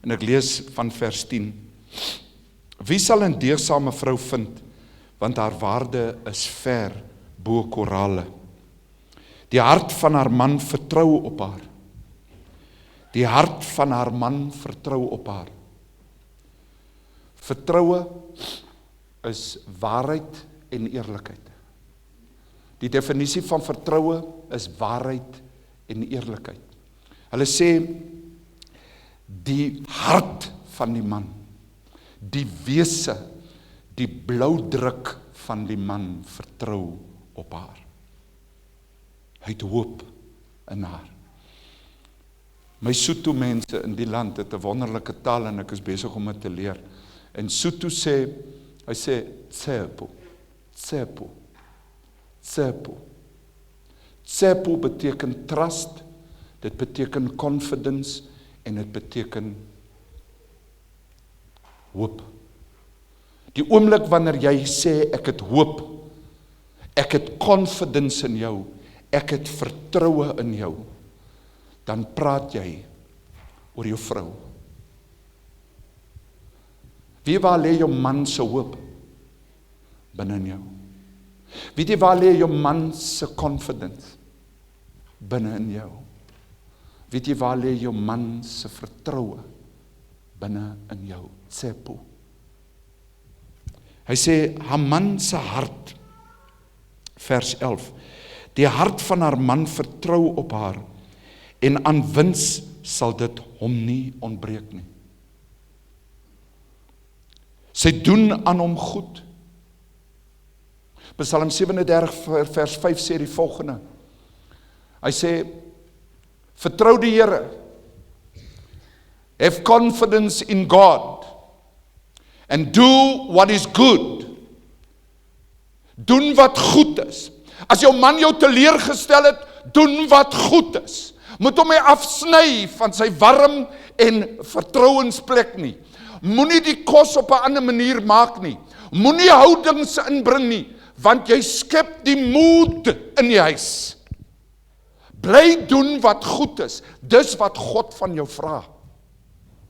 En ek lees van vers 10. Wie sal 'n deegsame vrou vind, want haar waarde is ver bo korale. Die hart van haar man vertrou op haar. Die hart van haar man vertrou op haar. Vertroue is waarheid en eerlikheid. Die definisie van vertroue is waarheid en eerlikheid. Hulle sê, die hart van die man, die wese, die bloudruk van die man vertrou op haar. Hy het hoop in haar. My Sotho mense in die land het 'n wonderlike taal en ek is besig om dit te leer. En Sotho sê, hy sê Tshepo, Tshepo, Tshepo. Tshepo beteken trust, dit beteken confidence en dit beteken hoop. Die oomblik wanneer jy sê ek het hoop, ek het confidence in jou, ek het vertroue in jou, dan praat jy oor jou vrou. Wie waar lê jou man se hoop binne in jou? Weet jy waar lê jou man se confidence binne in jou? Weet jy waar lê jou man se vertroue binne in jou? Tshepo. Hy sê, haar man se hart, vers 11, die hart van haar man vertrou op haar, en aan wins sal dit hom nie ontbreek nie. Sy doen aan hom goed. Psalm 37 vers 5 sê die volgende. Hy sê, vertrou die Here. Have confidence in God. And do what is good. Doen wat goed is. As jou man jou teleurgestel het, doen wat goed is. Moet hom nie afsny van sy warm en vertrouensplek nie. Moenie die kos op 'n ander manier maak nie. Moenie houdings inbring nie, want jy skep die moed in die huis. Bly doen wat goed is. Dis wat God van jou vra.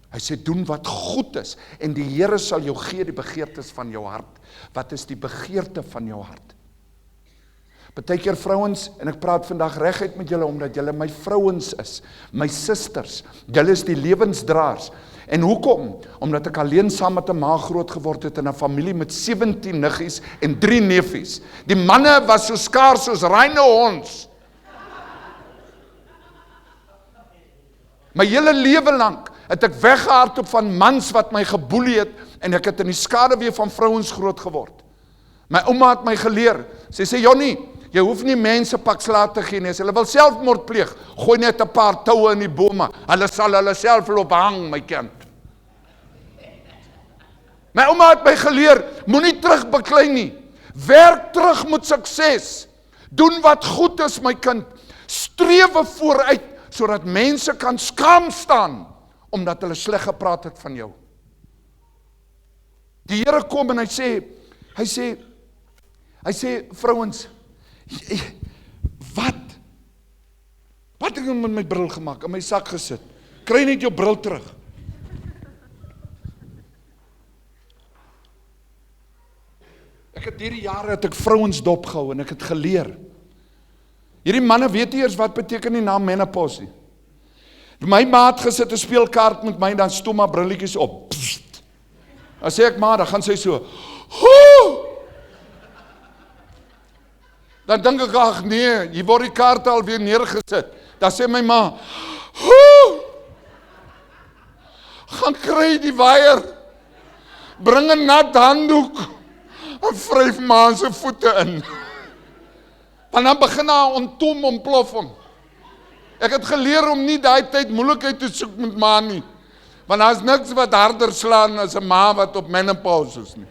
Hy sê doen wat goed is en die Here sal jou gee die begeertes van jou hart. Wat is die begeerte van jou hart? Partykeer vrouens, en ek praat vandag reguit met julle omdat julle my vrouens is, my susters, julle is die lewensdraers. En hoekom? Omdat ek alleen saam met 'n ma groot geword het in 'n familie met 17 niggies en 3 neefies. Die manne was so skaars soos reine honds. My hele lewe lank het ek weggehardloop van mans wat my geboelie het en ek het in die skaduwee van vrouens groot geword. My ouma het my geleer. Sy sê, Jonnie, jy hoef nie mense pak slaag te gee nie. As hulle wil selfmoord pleeg, gooi net 'n paar toue in die bome. Hulle sal hulle self loop hang, my kind. My ouma het my geleer, moenie terugbeklei nie. Werk terug met sukses. Doen wat goed is, my kind. Strewe vooruit, sodat mense kan skaam staan, omdat hulle sleg gepraat het van jou. Die Here kom en hy sê, vrouens, wat het ek met my bril gemaak, in my sak gesit, kry net jou bril terug. Ek het hierdie jare het ek vrouens dopgehou en ek het geleer. Hierdie manne weet nie eers wat beteken die naam menopause nie. My maat gesit en speel kaart met my, dan stoom maar brilletjies op. Psst. Dan sê ek, maar, dan gaan sy so, Hooo! Dan dink ek, ag nee, hier word die kaarte alweer neergesit. Dan sê my ma, Hooo! Gaan kry die waier, bring 'n nat handdoek, en vryf ma se voete in. Want dan begin haar ontom ontplof hom. Ek het geleer om nie daai tyd moeilikheid te soek met ma nie. Want daar is niks wat harder slaan as 'n ma wat op menopause is nie.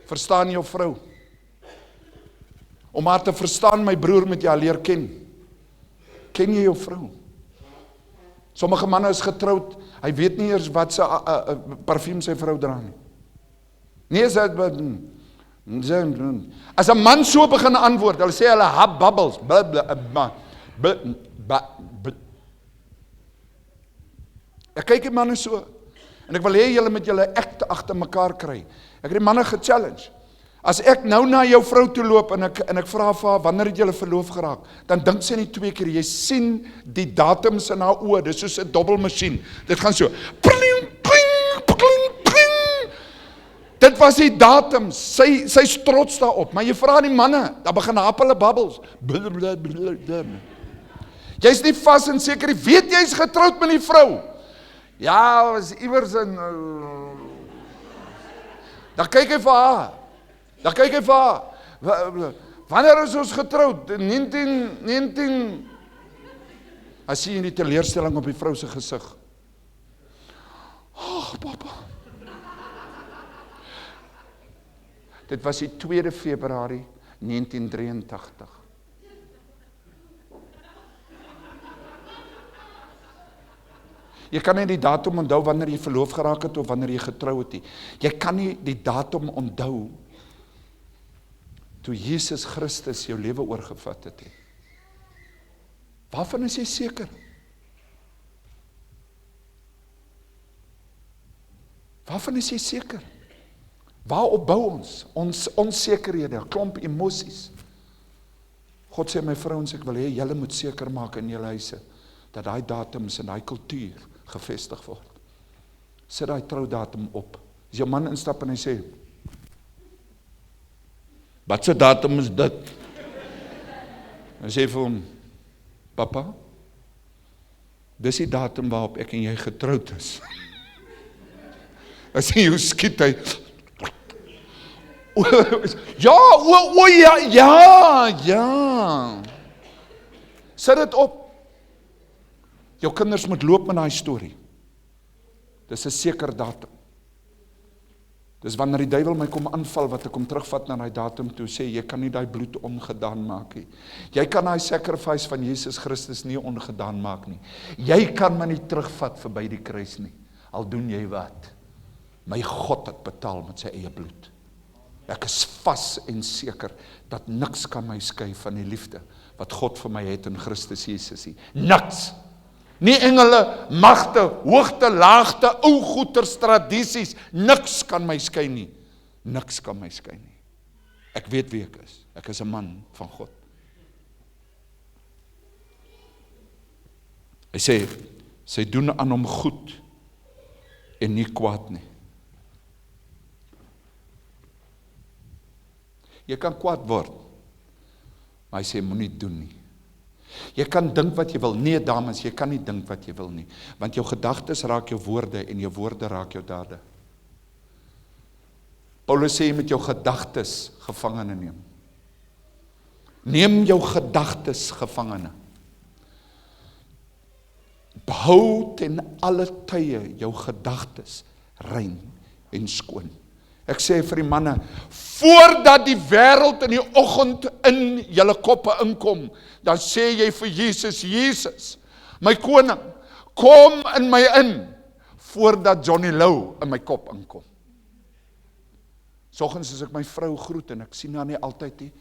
Verstaan jou vrou. Om haar te verstaan, my broer, moet jy haar leer ken. Ken jy jou vrou? Sommige manne is getroud, hy weet nie eers wat sy parfuum sy vrou dra nie. Nee, as 'n man so begin antwoord, hulle sê hulle hap bubbles. Ek kyk die manne so, en ek wil hê julle met julle ekte agter mekaar kry. Ek het die manne gechallenge. As ek nou na jou vrou toe loop en ek vra vir haar, wanneer het julle verloof geraak? Dan dink sy nie 2 keer, jy sien die datums in haar oë, dis soos 'n dobbelmasjien. Dit gaan so. Pling, pling, pling, pling. Dit was die datums. Sy trots daarop, maar jy vra die manne, dan begin hap hulle babbels. Jy's nie vas en seker nie. Weet jy's getroud met die vrou? Ja, was iewers in dan kyk hy vir haar. Wanneer is ons getroud? 19 As sien jy die teleurstelling op die vrou se gesig. Ag, papa. Dit was die 2 Februarie 1983. Jy kan nie die datum onthou wanneer jy verloof geraak het of wanneer jy getrou het nie. Jy kan nie die datum onthou toe Jesus Christus jou lewe oorgevat het nie. Waarvan is jy seker? Waarvan is jy seker? Waarop bou ons? Ons onsekerhede, 'n klomp emosies. God sê my vrouens, ek wil hê julle moet seker maak in julle huise dat daai datums en daai kultuur gevestig word. Sit daai troudatum op. As jou man instap en hy sê, wat se datum is dit? En sê vir hom, papa, dis die datum waarop ek en jy getroud is. As jy skiet hy, ja. Sit dit op. Jou kinders moet loop met daai storie. Dis 'n seker datum. Dis wanneer die duiwel my kom aanval wat ek kom terugvat na daai datum toe sê jy kan nie daai bloed ongedaan maak nie. Jy kan daai sacrifice van Jesus Christus nie ongedaan maak nie. Jy kan my nie terugvat verby die kruis nie. Al doen jy wat. My God het betaal met sy eie bloed. Ek is vas en seker dat niks kan my skei van die liefde wat God vir my het in Christus Jesus nie. Niks. Nie engele, magte, hoogte, laagte, ou goeters, tradisies, niks kan my skei nie. Niks kan my skei nie. Ek weet wie ek is. Ek is 'n man van God. Hy sê, sy doen aan hom goed en nie kwaad nie. Jy kan kwaad word, maar hy sê, moenie doen nie. Jy kan dink wat jy wil. Nee, dames, jy kan nie dink wat jy wil nie. Want jou gedagtes raak jou woorde en jou woorde raak jou dade. Paulus sê jy moet jou gedagtes gevangene neem. Neem jou gedagtes gevangene. Behou ten alle tye jou gedagtes rein en skoon. Ek sê vir die manne, voordat die wêreld in die oggend in julle koppe inkom, dan sê jy vir Jesus, Jesus, my koning, kom in my in, voordat Johnny Lou in my kop inkom. Soggens as ek my vrou groet, en ek sien haar nie altyd nie,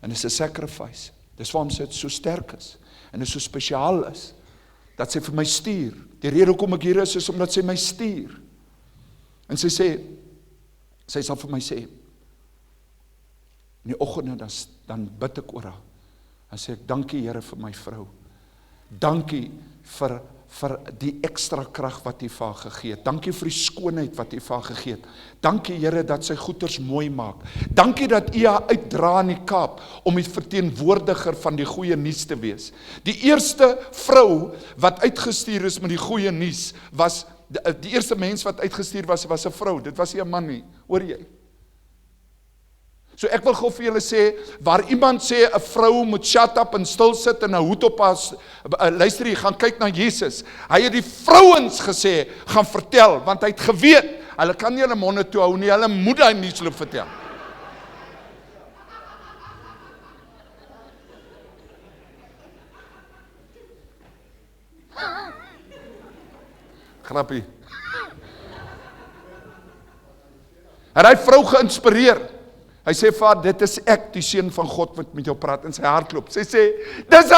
en dit is 'n sacrifice, dis waarom sy so sterk is, en dit is so spesiaal is, dat sy vir my stuur. Die rede hoekom ek hier is omdat sy my stuur. En sy sê, sy sal vir my sê, in die oggende dan bid ek oor haar, en sê ek, dankie Here vir my vrou, dankie vir die ekstra krag wat U vir haar gegee het, dankie vir die skoonheid wat U vir haar gegee het, dankie Here dat sy goeders mooi maak, dankie dat U haar uitdra in die Kaap, om die verteenwoordiger van die goeie nuus te wees. Die eerste vrou wat uitgestuur is met die goeie nuus, was die eerste mens wat uitgestuur was 'n vrou, dit was nie 'n man nie, hoor jy? So ek wil gou vir julle sê, waar iemand sê 'n vrou moet shut up en stil sit en 'n hoed op haar, luister jy, gaan kyk na Jesus. Hy het die vrouens gesê, gaan vertel, want hy het geweet, hulle kan nie hulle monde toe hou nie, hulle moet daai nuusloop vertel. Grappie. En hy vrou geïnspireer. Hy sê vir haar, dit is ek, die seun van God wat met jou praat, in sy hart klop. Sy sê, dis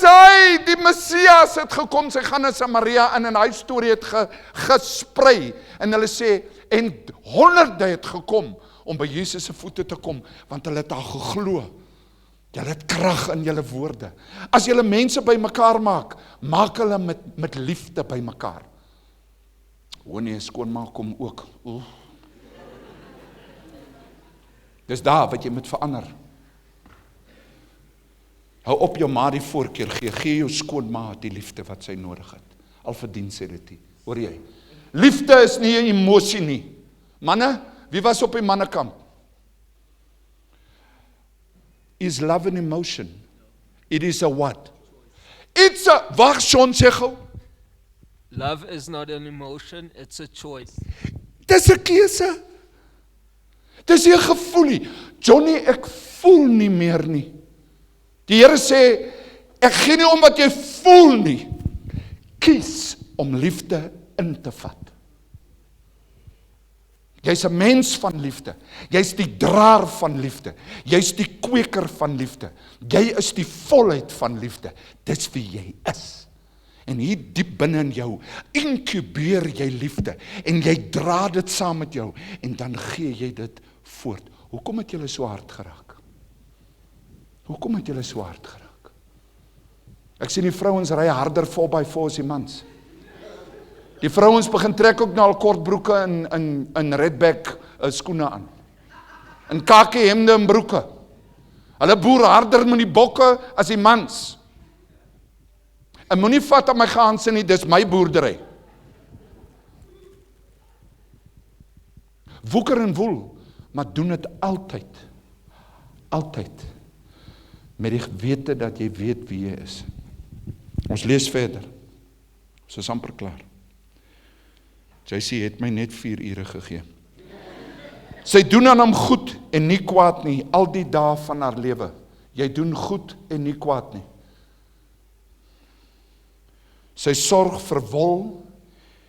hy, die Messias het gekom, sy gaan in Samaria in, en hy storie het gesprei, en hulle sê, en honderde het gekom, om by Jesus se voete te kom, want hulle het daar geglo. Julle het krag in julle woorde. As julle mense by mekaar maak, maak hulle met liefde by mekaar. O nee, skoonmaak kom ook. Dis daar wat jy moet verander. Hou op jou ma die voorkeur gee. Gee jou skoonma die liefde wat sy nodig het. Al verdien sy dit nie. Hoor jy? Liefde is nie 'n emosie nie. Manne, wie was op die mannekamp? Is love an emotion? It is a what? It's a, wag Sean sê gou. Love is not an emotion, it's a choice. Dis 'n keuse. Dis nie 'n gevoel nie. Johnny, ek voel nie meer nie. Die Here sê, ek gee nie om wat jy voel nie. Kies om liefde in te vat. Jy's 'n mens van liefde. Jy's die draer van liefde. Jy's die kweker van liefde. Jy is die volheid van liefde. Dis wie jy is. En hier diep binne in jou inkubeer jy liefde en jy dra dit saam met jou en dan gee jy dit voort. Hoekom het julle so hard geraak? Hoekom het julle so hard geraak? Ek sien die vrouens ry harder vol by voor as die mans. Die vrouens begin trek ook nou al kort broeke in redback skoene aan. In kakie hemde en broeke. Hulle boer harder met die bokke as die mans. En moenie vat aan my gehanse nie, dis my boerdery. Woeker en woel, maar doen dit altyd. Altyd. Met die gewete dat jy weet wie jy is. Ons lees verder. Ons is amper klaar. JC het my net 4 ure gegee. Sy doen aan hom goed en nie kwaad nie, al die dae van haar lewe. Jy doen goed en nie kwaad nie. Sy sorg vir wol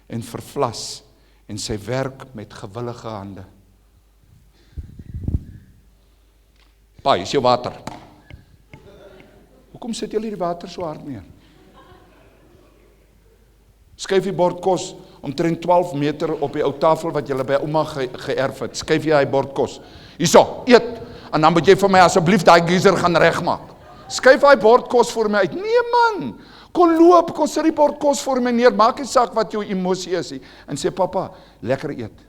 en vir vlas en sy werk met gewillige hande. Pa, is jou water. Hoekom sit julle die water so hard neer? Skuif die bord kos omtrent 12 meter op die ou tafel wat julle by ouma geërf het. Skuif jy hy bord kos. Hierso, eet. En dan moet jy vir my asseblief daai geyser gaan regmaak. Skuif hy bord kos vir my uit. Nee man, kon loop, kon sit die bord kos vir my neer. Maak nie saak wat jou emosie is nie. En sê papa, lekker eet.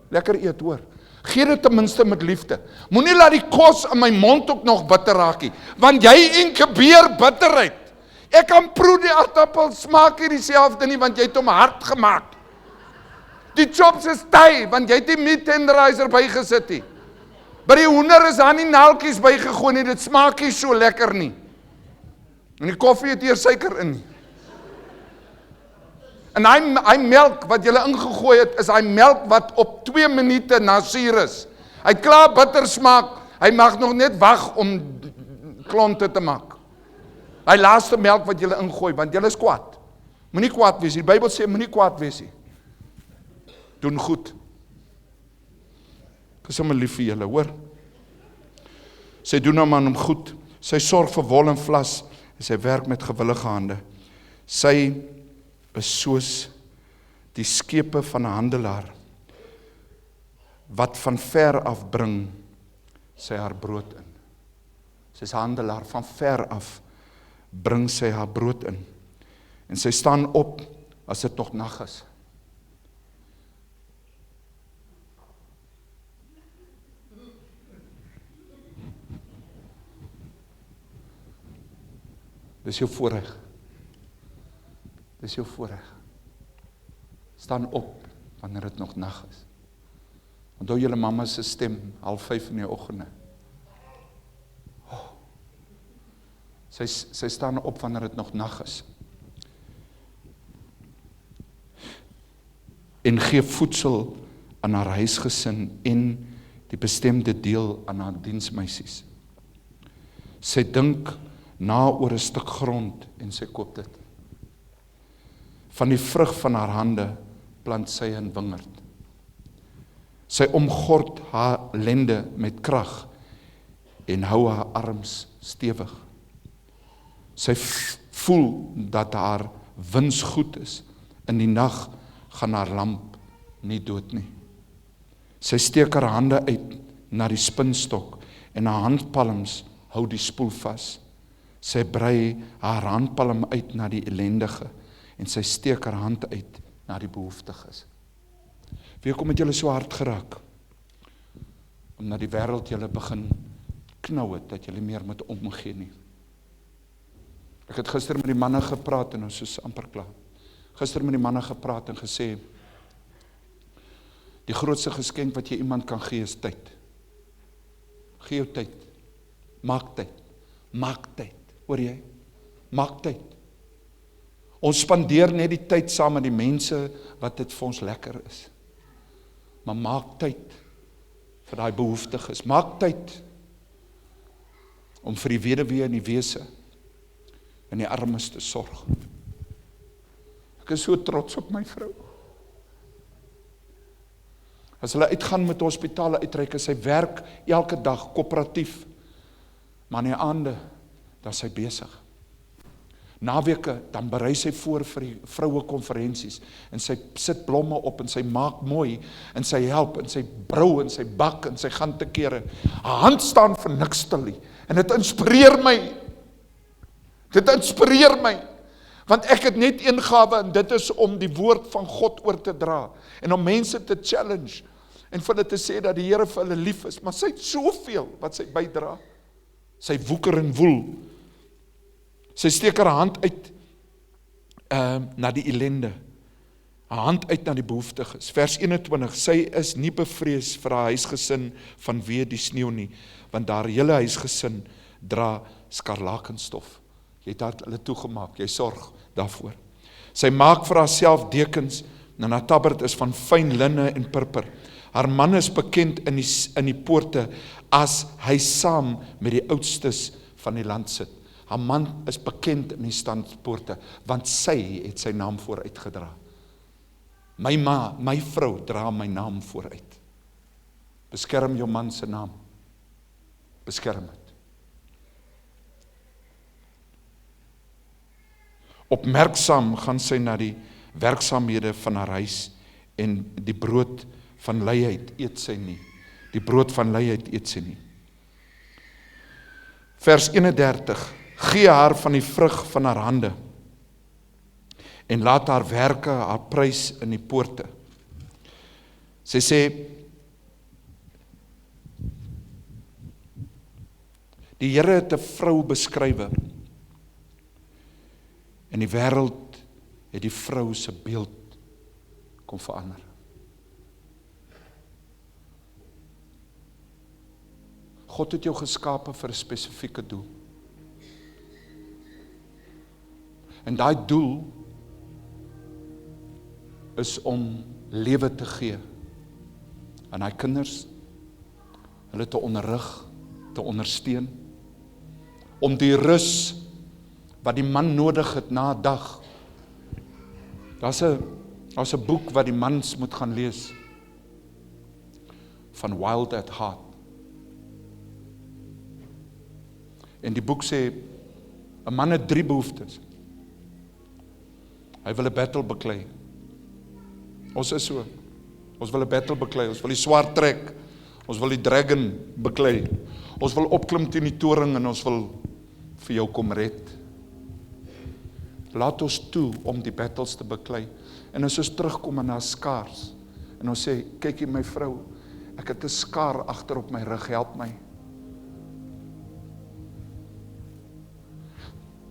Lekker eet hoor. Gee dit ten minste met liefde. Moenie laat die kos in my mond ook nog bitter raak nie, want jy inkubeer bitterheid. Ek kan proe die aardappel, smaak hier dieselfde nie, want jy het hom hard gemaak. Die chops is taai, want jy het die meat tenderizer bygesit nie. By die hoender is daar nie naaltjies bygegooi nie, dit smaak nie so lekker nie. En die koffie het hier suiker in nie. En hy melk wat jy ingegooi het, is hy melk wat op 2 minute na suur is. Hy het klaar bitter smaak, hy mag nog net wag om klonte te maak. Hy laaste melk wat jy ingooi, want jy is kwaad. Moenie kwaad wees, die Bybel sê moenie kwaad wees nie. Doen goed. Ek is sommer lief vir julle, hoor. Sy doen nou aan hom goed, sy sorg vir wol en vlas, en sy werk met gewillige hande. Sy is soos die skepe van 'n handelaar, wat van ver af bring sy haar brood in. Sy is 'n handelaar, van ver af bring sy haar brood in. En sy staan op as dit nog nag is. Dis jou voorreg. Dis jou voorreg. Staan op wanneer dit nog nag is. Onthou julle mamma se stem 4:30 in die oggende. Sy staan op wanneer dit nog nag is. En gee voedsel aan haar huisgesin en die bestemde deel aan haar diensmeisies. Sy dink na oor 'n stuk grond en sy koop dit. Van die vrug van haar hande plant sy 'n wingerd. Sy omgord haar lende met krag en hou haar arms stewig. Sy voel dat haar wins goed is. In die nag gaan haar lamp nie dood nie. Sy steek haar hande uit na die spinstok en haar handpalms hou die spoel vas. Sy brei haar handpalm uit na die ellendige en sy steek haar hand uit na die behoeftiges. Wie kom het julle so hard geraak? Omdat die wêreld julle begin knou het, dat julle meer moet omgee nie. Ek het gister met die manne gepraat en ons is amper klaar. Gister met die manne gepraat en gesê, die grootste geskenk wat jy iemand kan gee is tyd. Gee jou tyd. Maak tyd. Maak tyd. Hoor jy? Maak tyd. Ons spandeer net die tyd saam met die mense wat dit vir ons lekker is. Maar maak tyd vir daai behoeftiges. Maak tyd om vir die weduwee en die wese en die armes te sorg. Ek is so trots op my vrou. As hulle uitgaan met hospitale uitreik, sy werk elke dag koöperatief, maar in die aande, dan is sy besig. Naweke, dan berei sy voor vir die vroue konferensies, en sy sit blomme op, en sy maak mooi, en sy help, en sy brou, en sy bak, en sy gaan te kere. Haar hand staan vir niks stil nie, en dit inspireer my. Dit inspireer my, want ek het net een gawe, en dit is om die woord van God oor te dra, en om mense te challenge, en vir hulle te sê dat die Here vir hulle lief is, maar sy het soveel wat sy bydra. Sy woeker en woel. Sy steek haar hand uit na die ellende. Haar hand uit na die behoeftiges. Vers 21, sy is nie bevrees vir haar huisgesin vanweë die sneeu nie, want haar hele huisgesin dra skarlakenstof. Jy het hulle toegemaak, jy sorg daarvoor. Sy maak vir haarself dekens, en haar tabbert is van fyn linne en purper. Haar man is bekend in die poorte, as hy saam met die oudstes van die land sit. Haar man is bekend in die standpoorte, want sy het sy naam vooruit gedra. My ma, my vrou dra my naam vooruit. Beskerm jou man se naam. Beskerm het. Opmerksaam gaan sy na die werksaamhede van haar huis, en die brood van luiheid eet sy nie. Die brood van luiheid eet sy nie. Vers 31, gee haar van die vrug van haar hande, en laat haar werke haar prys in die poorte. Sy sê, die Here het 'n vrou beskrywe, en die wêreld het die vrou se beeld kom verander. God het jou geskape vir 'n spesifieke doel. En daai doel is om lewe te gee aan daai kinders, hulle te onderrig, te ondersteun, om die rus wat die man nodig het na 'n dag. Daar's 'n boek wat die mans moet gaan lees, van Wild at Heart. En die boek sê, 'n man het 3 behoeftes. Hy wil 'n battle beklei. Ons is so. Ons wil 'n battle beklei. Ons wil die swaard trek. Ons wil die dragon beklei. Ons wil opklim teen die toring en ons wil vir jou kom red. Laat ons toe om die battles te beklei. En as ons terugkom en daar's skaars, en ons sê, kyk hier my vrou, ek het 'n skaar agter op my rug, help my.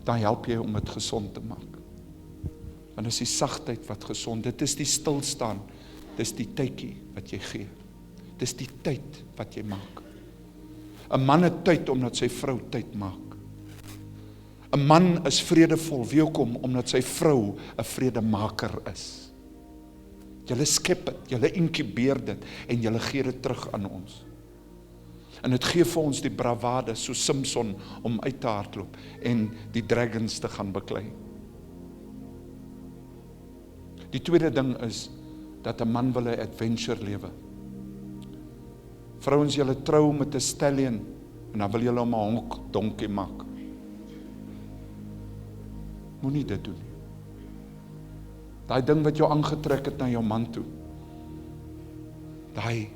Dan help jy om dit gesond te maak. Want dis die sagtheid wat gesond, dit is die stilstaan, dis die tydjie wat jy gee. Dis die tyd wat jy maak. 'n man het tyd omdat sy vrou tyd maak. 'n man is vredevol, welkom, omdat sy vrou 'n vredemaker is. Julle skep dit, julle inkubeer dit, en julle gee dit terug aan ons. En dit gee vir ons die bravade, so Samson, om uit te hardloop, en die dragons te gaan beklei. Die tweede ding is, dat 'n man wil 'n adventure lewe. Vrouens, julle trou met 'n stallion, en dan wil julle hom 'n honk donkie maak. Moenie dit doen nie. Daai ding wat jou aangetrek het na jou man toe. Daai.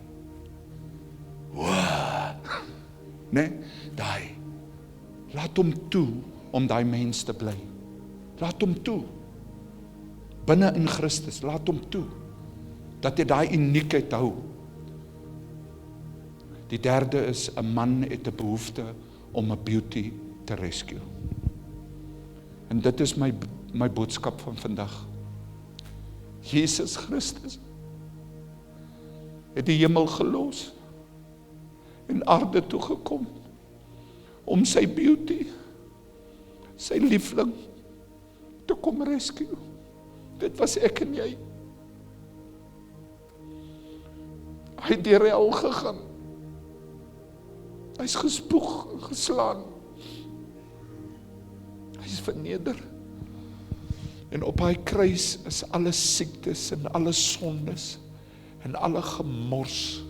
Nee, daai. Laat hom toe om daai mens te bly. Laat hom toe. Binne in Christus, laat hom toe. Dat jy daai uniekheid hou. Die derde is, 'n man het 'n behoefte om 'n beauty te rescue. En dit is my boodskap van vandag. Jesus Christus het die hemel gelos en aarde toe gekom om sy beauty, sy liefling te kom rescue. Dit was ek en jy. Hy het deur hel gegaan. Hy is gespoeg en geslaan. Hy is verneder. En op hy kruis is alle siektes en alle sondes en alle gemors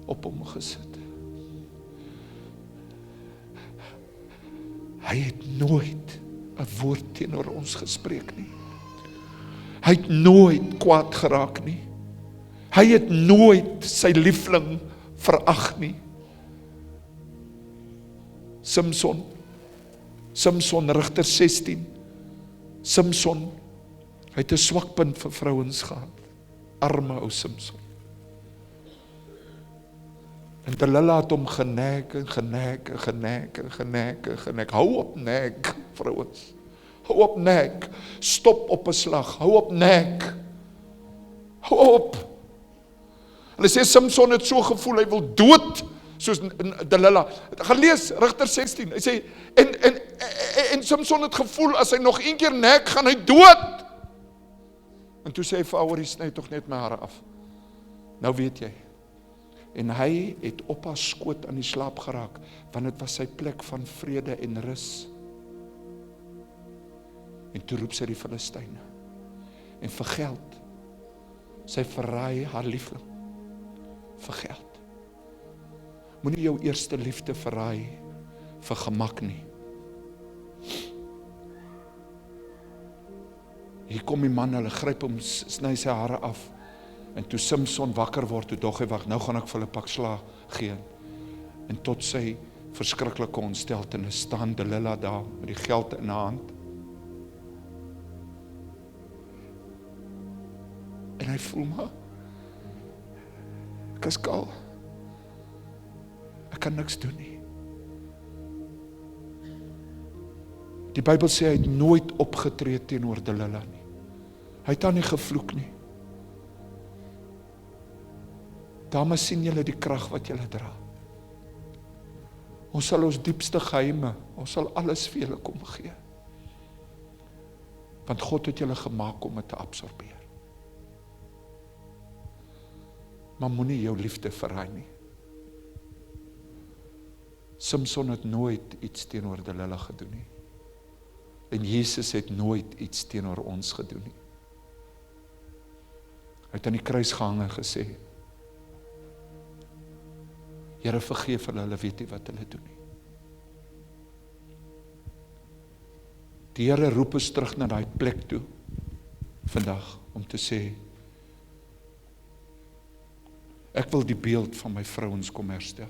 op hom gesit. Hy het nooit 'n woord teenoor ons gespreek nie. Hy het nooit kwaad geraak nie. Hy het nooit sy liefling verag nie. Samson, Rigter 16. Samson, hy het 'n swakpunt vir vrouens gehad. Arme ou Samson. En Delilah het hom genek. Hou op nek, vrouens. Hou op nek. Stop op 'n slag. Hou op nek. Hou op. Hulle sê Samson het so gevoel, hy wil dood, soos Delilah. Gaan lees Rigter 16. Hy sê, en Samson het gevoel, as hy nog een keer nek, gaan hy dood. En toe sê hy vir haar, sny tog net my hare af. Nou weet jy. En hy het op haar skoot aan die slaap geraak, want dit was sy plek van vrede en rus. En toe roep sy die Filistyne. En vir geld, sy verraai haar liefling. Vir geld. Moenie jou eerste liefde verraai vir gemak nie. Hier kom die man, hulle gryp hom, sny sy hare af. En toe Samson wakker word, toe dog hy, wag, nou gaan ek vir hulle pak slaag gee. En tot sy verskriklike ontsteltenis staan Delilah daar met die geld in haar hand. En hy voel maar, ek is kaal. Ek kan niks doen nie. Die Bybel sê hy het nooit opgetree teenoor Delilah nie. Hy het haar nie gevloek nie. Dames, sien julle die krag wat julle dra. Ons sal ons diepste geheime, ons sal alles vir julle kom gee. Want God het julle gemaak om dit te absorbeer. Maar moenie jou liefde verraai nie. Samson het nooit iets teenoor Delilah gedoen nie. En Jesus het nooit iets teenoor ons gedoen nie. Hy het aan die kruis gehang en gesê, Here, vergeef hulle weet nie wat hulle doen nie. Die Here roep ons terug na daai plek toe, vandag, om te sê, ek wil die beeld van my vrouens kom herstel.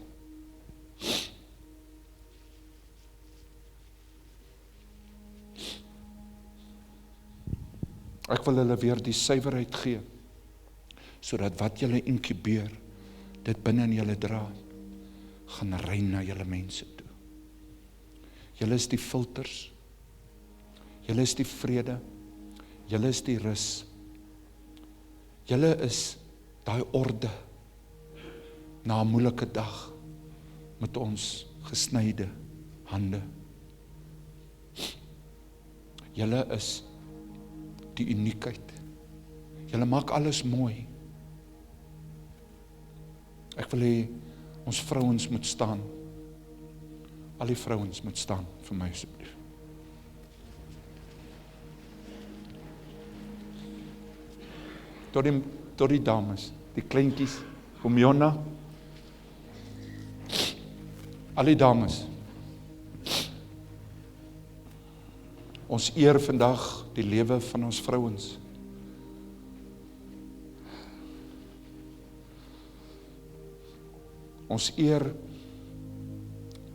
Ek wil hulle weer die suiwerheid gee, sodat wat julle inkubeer, dit binne in julle dra, gaan rein na julle mense toe. Julle is die filters, julle is die vrede, julle is die rus, julle is daai orde, na 'n moeilike dag, met ons gesnyde hande. Julle is die uniekheid. Julle maak alles mooi. Ek wil hê ons vrouens moet staan. Al die vrouens moet staan vir my asseblief. Tot die dames, die kleintjies, kom Jonna. Al die dames. Ons eer vandag die lewe van ons vrouens. Ons eer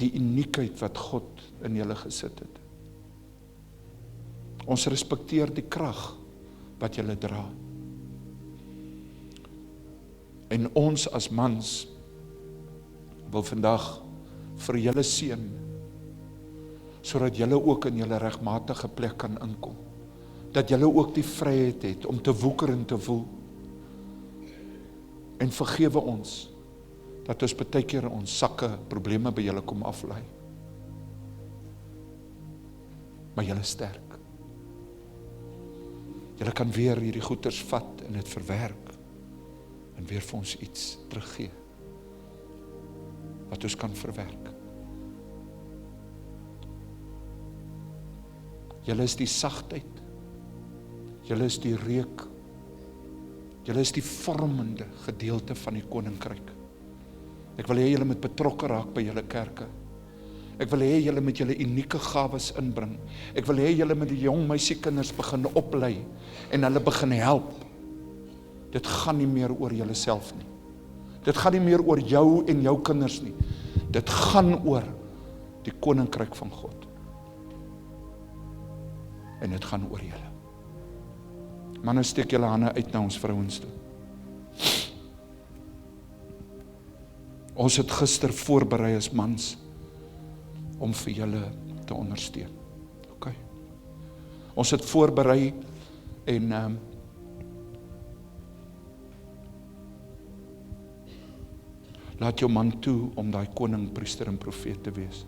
die uniekheid wat God in julle gesit het. Ons respekteer die krag wat julle dra. En ons as mans wil vandag vir julle seën, sodat julle ook in julle regmatige plek kan inkom. Dat julle ook die vryheid het om te woeker en te woel. En vergewe ons, dat ons baie keer ons sakke probleme by julle kom aflei. Maar julle is sterk. Julle kan weer hierdie goeders vat en dit verwerk, en weer vir ons iets teruggee, wat ons kan verwerk. Julle is die sagtheid, julle is die reuk, julle is die vormende gedeelte van die koninkryk. Ek wil hê julle moet betrokke raak by julle kerke. Ek wil hê julle met julle unieke gawes inbring. Ek wil hê julle met die jong meisiekinders begin oplei en hulle begin help. Dit gaan nie meer oor julle self nie. Dit gaan nie meer oor jou en jou kinders nie. Dit gaan oor die koninkryk van God. En dit gaan oor julle. Manne, steek julle hande uit na ons vrouens toe. Ons het gister voorberei as mans om vir julle te ondersteun. OK. Ons het voorberei en laat jou man toe om daai koning, priester en profeet te wees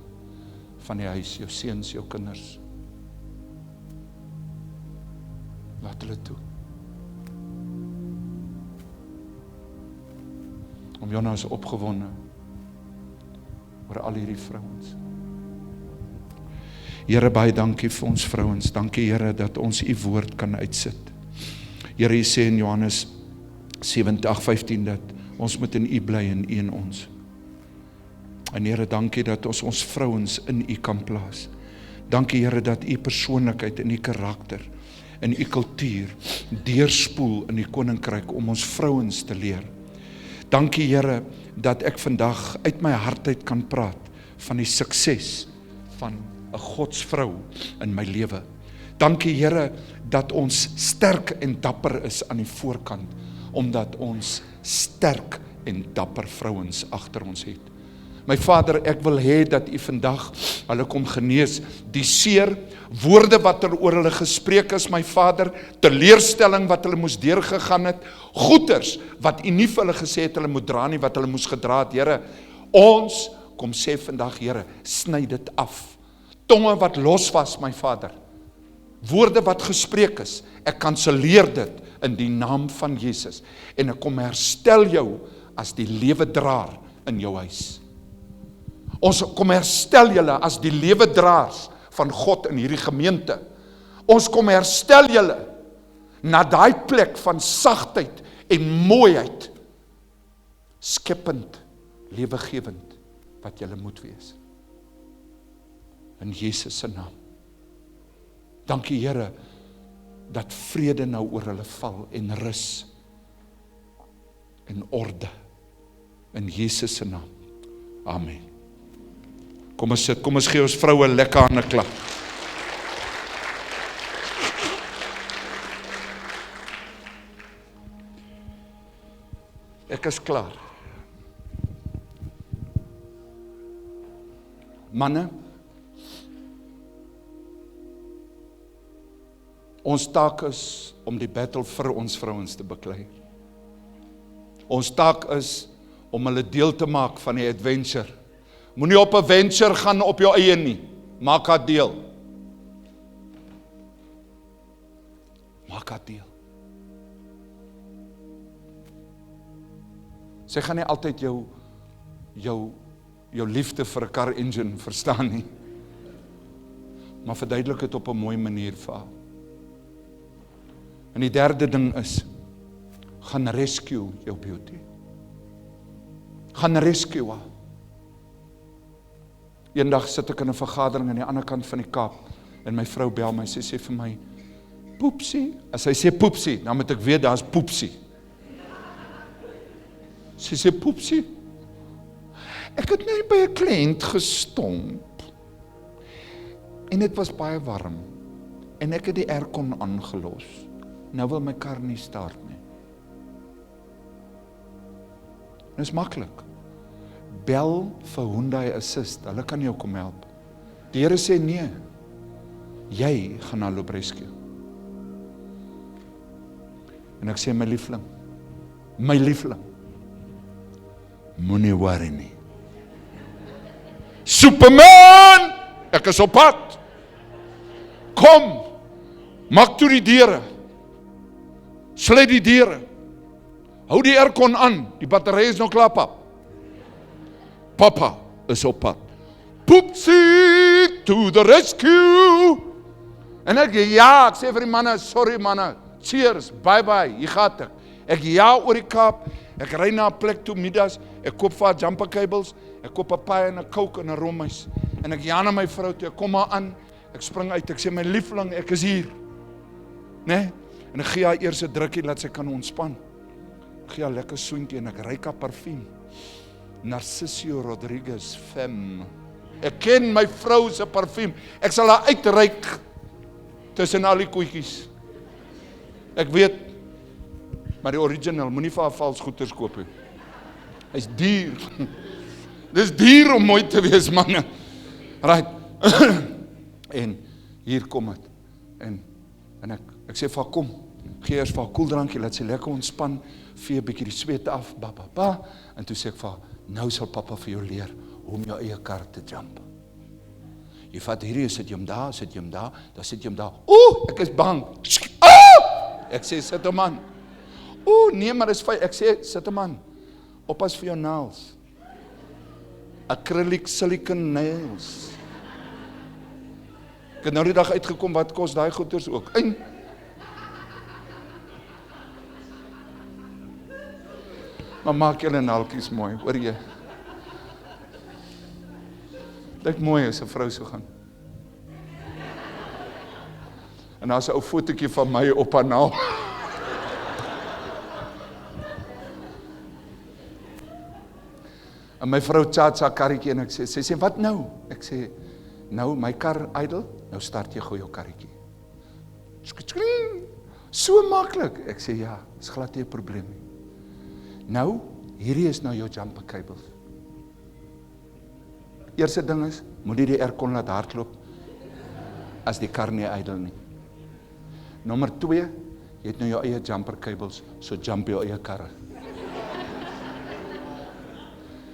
van die huis, jou seuns, jou kinders. Laat hulle toe. Om Jonna is opgewonde oor al hierdie vrouens. Here, baie dankie vir ons vrouens. Dankie Here dat ons u woord kan uitsit. Here, u sê in Johannes 7:15 dat ons moet in u bly en u in ons. En Here, dankie dat ons ons vrouens in u kan plaas. Dankie Here dat u persoonlikheid en u karakter en u kultuur deurspoel in die koninkryk om ons vrouens te leer. Dankie Here dat ek vandag uit my hart uit kan praat van die sukses van 'n godsvrou in my lewe. Dankie Here dat ons sterk en dapper is aan die voorkant, omdat ons sterk en dapper vrouens agter ons het. My Vader, ek wil hê dat u vandag hulle kom genees, die seer, woorde wat er oor hulle gespreek is, my Vader, teleurstelling wat hulle moes deurgegaan het, goeders wat u nie vir hulle gesê het hulle moet dra nie, wat hulle moes gedra het, Here, ons kom sê vandag, Here, sny dit af. Tonge wat los was, my Vader, woorde wat gespreek is, ek kanselleer dit in die naam van Jesus, en ek kom herstel jou as die lewedraer in jou huis. Ons kom herstel julle as die lewedraers van God in hierdie gemeente. Ons kom herstel julle na daai plek van sagtheid en mooiheid, skepend, lewegewend, wat julle moet wees. In Jesus se naam. Dankie Here, dat vrede nou oor hulle val en rus en orde. In Jesus se naam. Amen. Kom ons sit, kom ons gee ons vroue lekker hande klap. Ek is klaar. Manne, ons taak is om die battle vir ons vrouens te beklei. Ons taak is om hulle deel te maak van die adventure. Moenie op 'n venture gaan op jou eie nie. Maak haar deel. Maak haar deel. Sy gaan nie altyd jou liefde vir 'n car engine verstaan nie. Maar verduidelik dit op 'n mooi manier vir haar. En die derde ding is, gaan rescue jou beauty. Gaan rescue haar. Eendag sit ek in 'n vergadering aan die ander kant van die Kaap, en my vrou bel my, sy sê vir my, Poepsie, as sy sê poepsie, dan moet ek weet, daar is poepsie. Sy sê poepsie, ek het net by 'n kliënt gestomp, en dit was baie warm, en ek het die aircon aangelos, nou wil my kar nie start nie. Dit is maklik. Bel vir Hyundai Assist, hulle kan jou kom help. Die Here sê nee, jy gaan haar loop rescue. En ek sê my liefling, moenie worry nie. Superman, ek is op pad. Kom, maak toe die deure. Sluit die deure. Hou die aircon aan, die battery is nog klaar, pap. Papa is op pad. Poepsie, to the rescue. En ek sê vir die manne, sorry manne, cheers, bye bye, hier gaat ek. Ek oor die Kaap, ek ry na 'n plek toe middags, ek koop vir haar jumper cables, ek koop 'n paai en 'n coke en 'n romhuis. En ek na my vrou toe, ek kom maar aan, ek spring uit, ek sê my liefling, ek is hier. Né? En ek gee haar eers 'n drukkie, laat sy kan ontspan. Ek gee haar lekker soentjie en ek ruik haar parfuum. Narcisio Rodriguez Femme. Ek ken my vrou se parfuum. Ek sal haar uitreik tussen al die koetjies. Ek weet, maar die original, moenie vir haar vals goeders koop nie. Hy's duur. Dis duur om mooi te wees, manne. Right. En hier kom het. En ek sê vir haar, kom, gee eers vir haar koeldrankie, laat sy lekker ontspan, vee 'n bietjie die sweet af, en toe sê ek vir haar, nou sal papa vir jou leer, hoe om jou eie kar te jump. Jy vat hierdie, sit jy hom daar, dan sit jy hom daar. Ek is bang. Ek sê, sit hom aan. Nee, maar is fyn. Ek sê, sit hom aan. Oppas vir jou nails. Acrylic silicone nails. Ek het nou die dag uitgekom, wat kos daai goeders ook. Maar maak julle naaltjies mooi, hoor jy? Lyk mooi as 'n vrou so gaan. En daar's 'n ou fotootjie van my op haar naal. En my vrou chat haar karretjie en sy sê, wat nou? Ek sê, nou my kar idle, nou start jy gou jou karretjie. So maklik. Ek sê, ja, is glad nie 'n probleem nie. Nou, hierdie is nou jou jumper cables. Eerste ding is, moet jy die aircon laat hardloop, as die kar nie idle nie. Nommer 2, jy het nou jou eie jumper cables, so jump jou eie karre.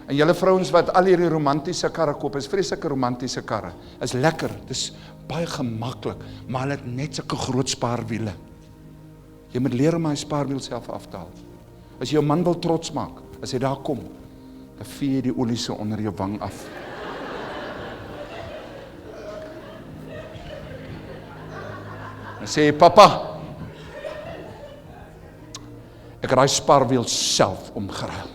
En julle vrouens wat al hierdie romantiese karre koop, is vreeslike romantiese karre, is lekker, dis baie gemaklik, maar hulle het net sulke groot spaarwiele. Jy moet leer om hy spaarwiel self af te haal. As jy jou man wil trots maak, as hy daar kom, dan vee jy die olie so onder jou wang af. Dan sê jy, papa, ek het daai spaarwiel self omgeruil.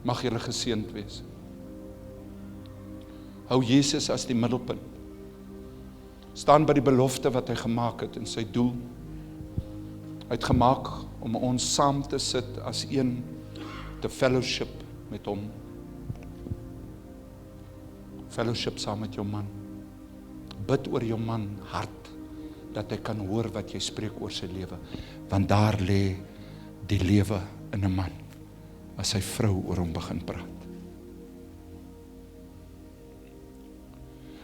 Mag julle geseënd wees. Hou Jesus as die middelpunt. Staan by die belofte wat hy gemaak het en sy doel. Hy het gemaak om ons saam te sit as een, te fellowship met hom. Fellowship saam met jou man. Bid oor jou man hart, dat hy kan hoor wat jy spreek oor sy lewe. Want daar lê die lewe in 'n man, as sy vrou oor hom begin praat.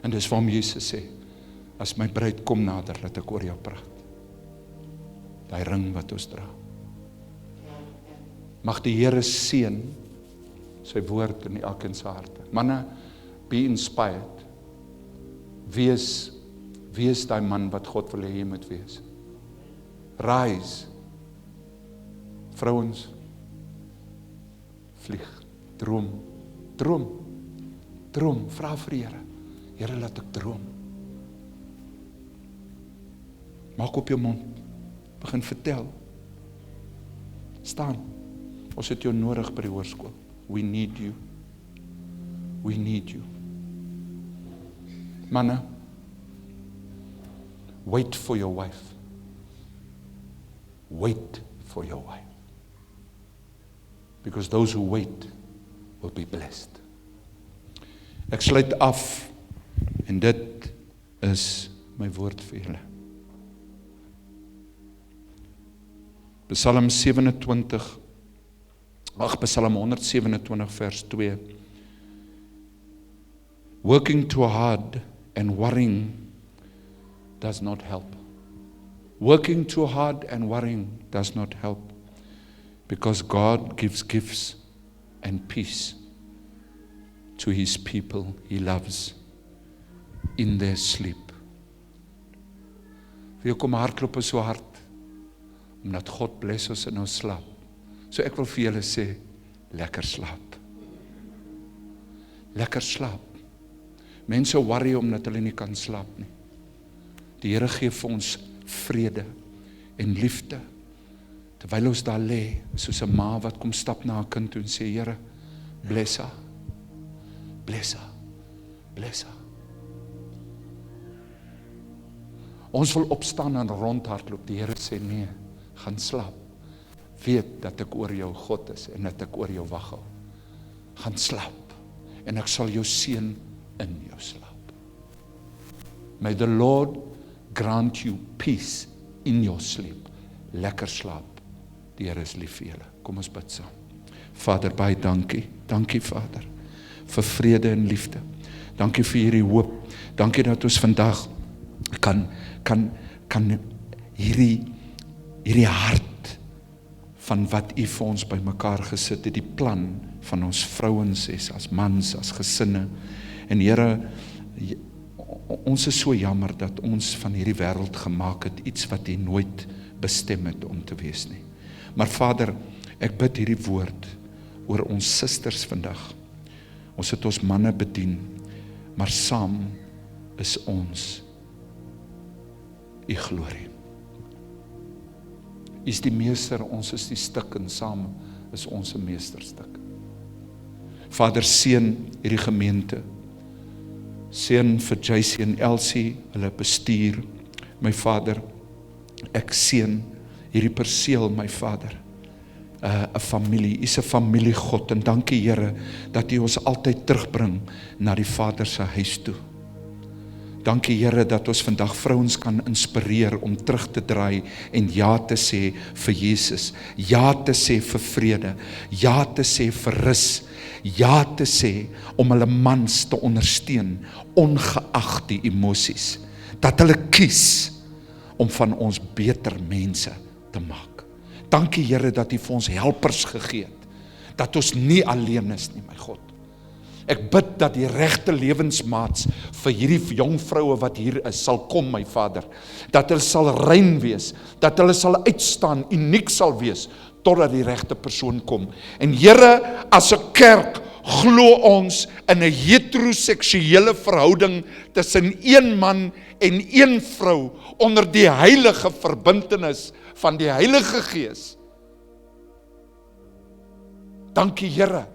En dis waarom Jesus sê, as my bruid kom nader, laat ek oor jou praat. Die ring wat ons dra. Mag die Here seën sy woord in elkeen se harte. Manne, be inspired. Wees daai man wat God wil hê jy moet wees. Rise. Vrouens, vlieg, droom, vra vir die Here. Here, laat ek droom. Maak op jou mond, begin vertel. Staan, ons het jou nodig by die hoërskool. We need you. We need you. Manne, wait for your wife. Wait for your wife. Because those who wait will be blessed. Ek sluit af en dit is my woord vir julle. Psalm 127 vers 2. Working too hard and worrying does not help. Working too hard and worrying does not help. Because God gives gifts and peace to His people He loves in their sleep. Wie kom hardloop so hard? Omdat God bless ons in ons slaap. So ek wil vir julle sê, lekker slaap. Lekker slaap. Mense worry omdat hulle nie kan slaap nie. Die Here gee vir ons vrede en liefde. Terwyl ons daar lê, soos 'n ma wat kom stap na haar kind toe en sê, Here, bless haar. Bless haar. Bless haar. Ons wil opstaan en rondhardloop. Die Here sê, nee, gaan slaap. Weet dat ek oor jou God is en dat ek oor jou wag hou. Gaan slaap en ek sal jou seën in jou slaap. May the Lord grant you peace in your sleep. Lekker slaap. Die Here is lief vir julle. Kom ons bid saam. Vader, baie dankie. Dankie Vader, vir vrede en liefde. Dankie vir hierdie hoop. Dankie dat ons vandag kan hierdie hart van wat U vir ons bymekaar gesit het, die plan van ons vrouens as mans, as gesinne. En Here, ons is so jammer dat ons van hierdie wêreld gemaak het, iets wat U nooit bestem het om te wees nie. Maar Vader, ek bid hierdie woord oor ons susters vandag. Ons het ons manne bedien, maar saam is ons U glorie. U is die meester, ons is die stuk en saam is ons 'n meesterstuk. Vader, seën hierdie gemeente. Seën vir JC en Elsie, hulle bestuur. My Vader, ek seën hierdie perseel, my Vader. 'n familie, U is 'n familiegod en dankie Here dat U ons altyd terugbring na die Vader se huis toe. Dankie Here dat ons vandag vrouens kan inspireer om terug te draai en ja te sê vir Jesus, ja te sê vir vrede, ja te sê vir rus, ja te sê om hulle mans te ondersteun, ongeag die emosies, dat hulle kies om van ons beter mense te maak. Dankie Here dat U vir ons helpers gegee het, dat ons nie alleen is nie, my God. Ek bid dat die regte lewensmaats vir hierdie jong vroue wat hier is, sal kom, my Vader. Dat hulle sal rein wees, dat hulle sal uitstaan, uniek sal wees, totdat die regte persoon kom. En Here, as 'n kerk, glo ons in 'n heteroseksuele verhouding tussen een man en een vrou, onder die heilige verbintenis van die Heilige Gees. Dankie Here,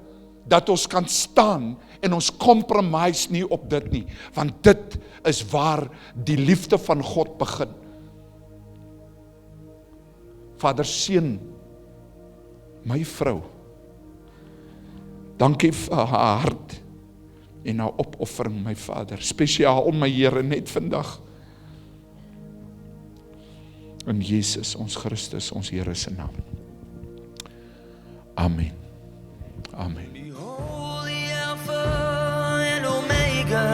dat ons kan staan en ons compromise nie op dit nie, want dit is waar die liefde van God begin. Vader, seën my vrou. Dankie vir haar hart en haar opoffering, my Vader, spesiaal my Here net vandag. In Jesus, ons Christus, ons Here se naam. Amen. Amen. Behold the Alpha and Omega,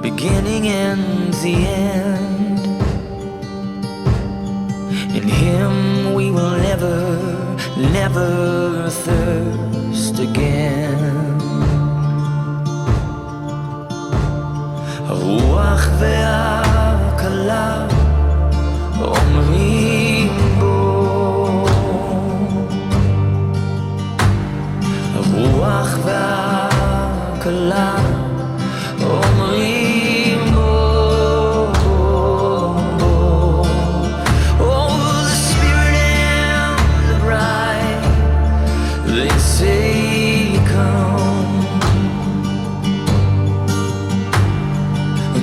beginning and the end. In Him we will never thirst again. Ruach ve'akala omrim bo, Ruach ve'akala omrim bo. Oh, the Spirit and the bride, they say come,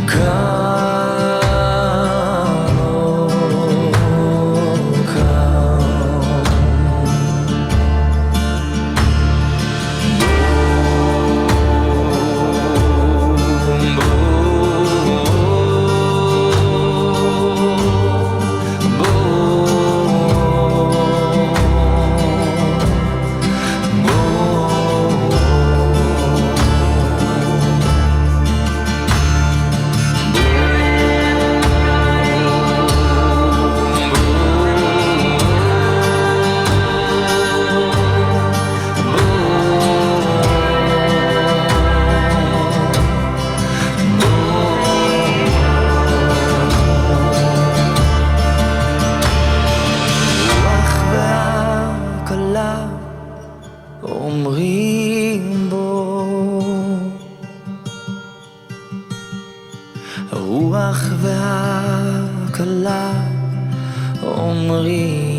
come. אומרים בו, הרוח והכלה אומרים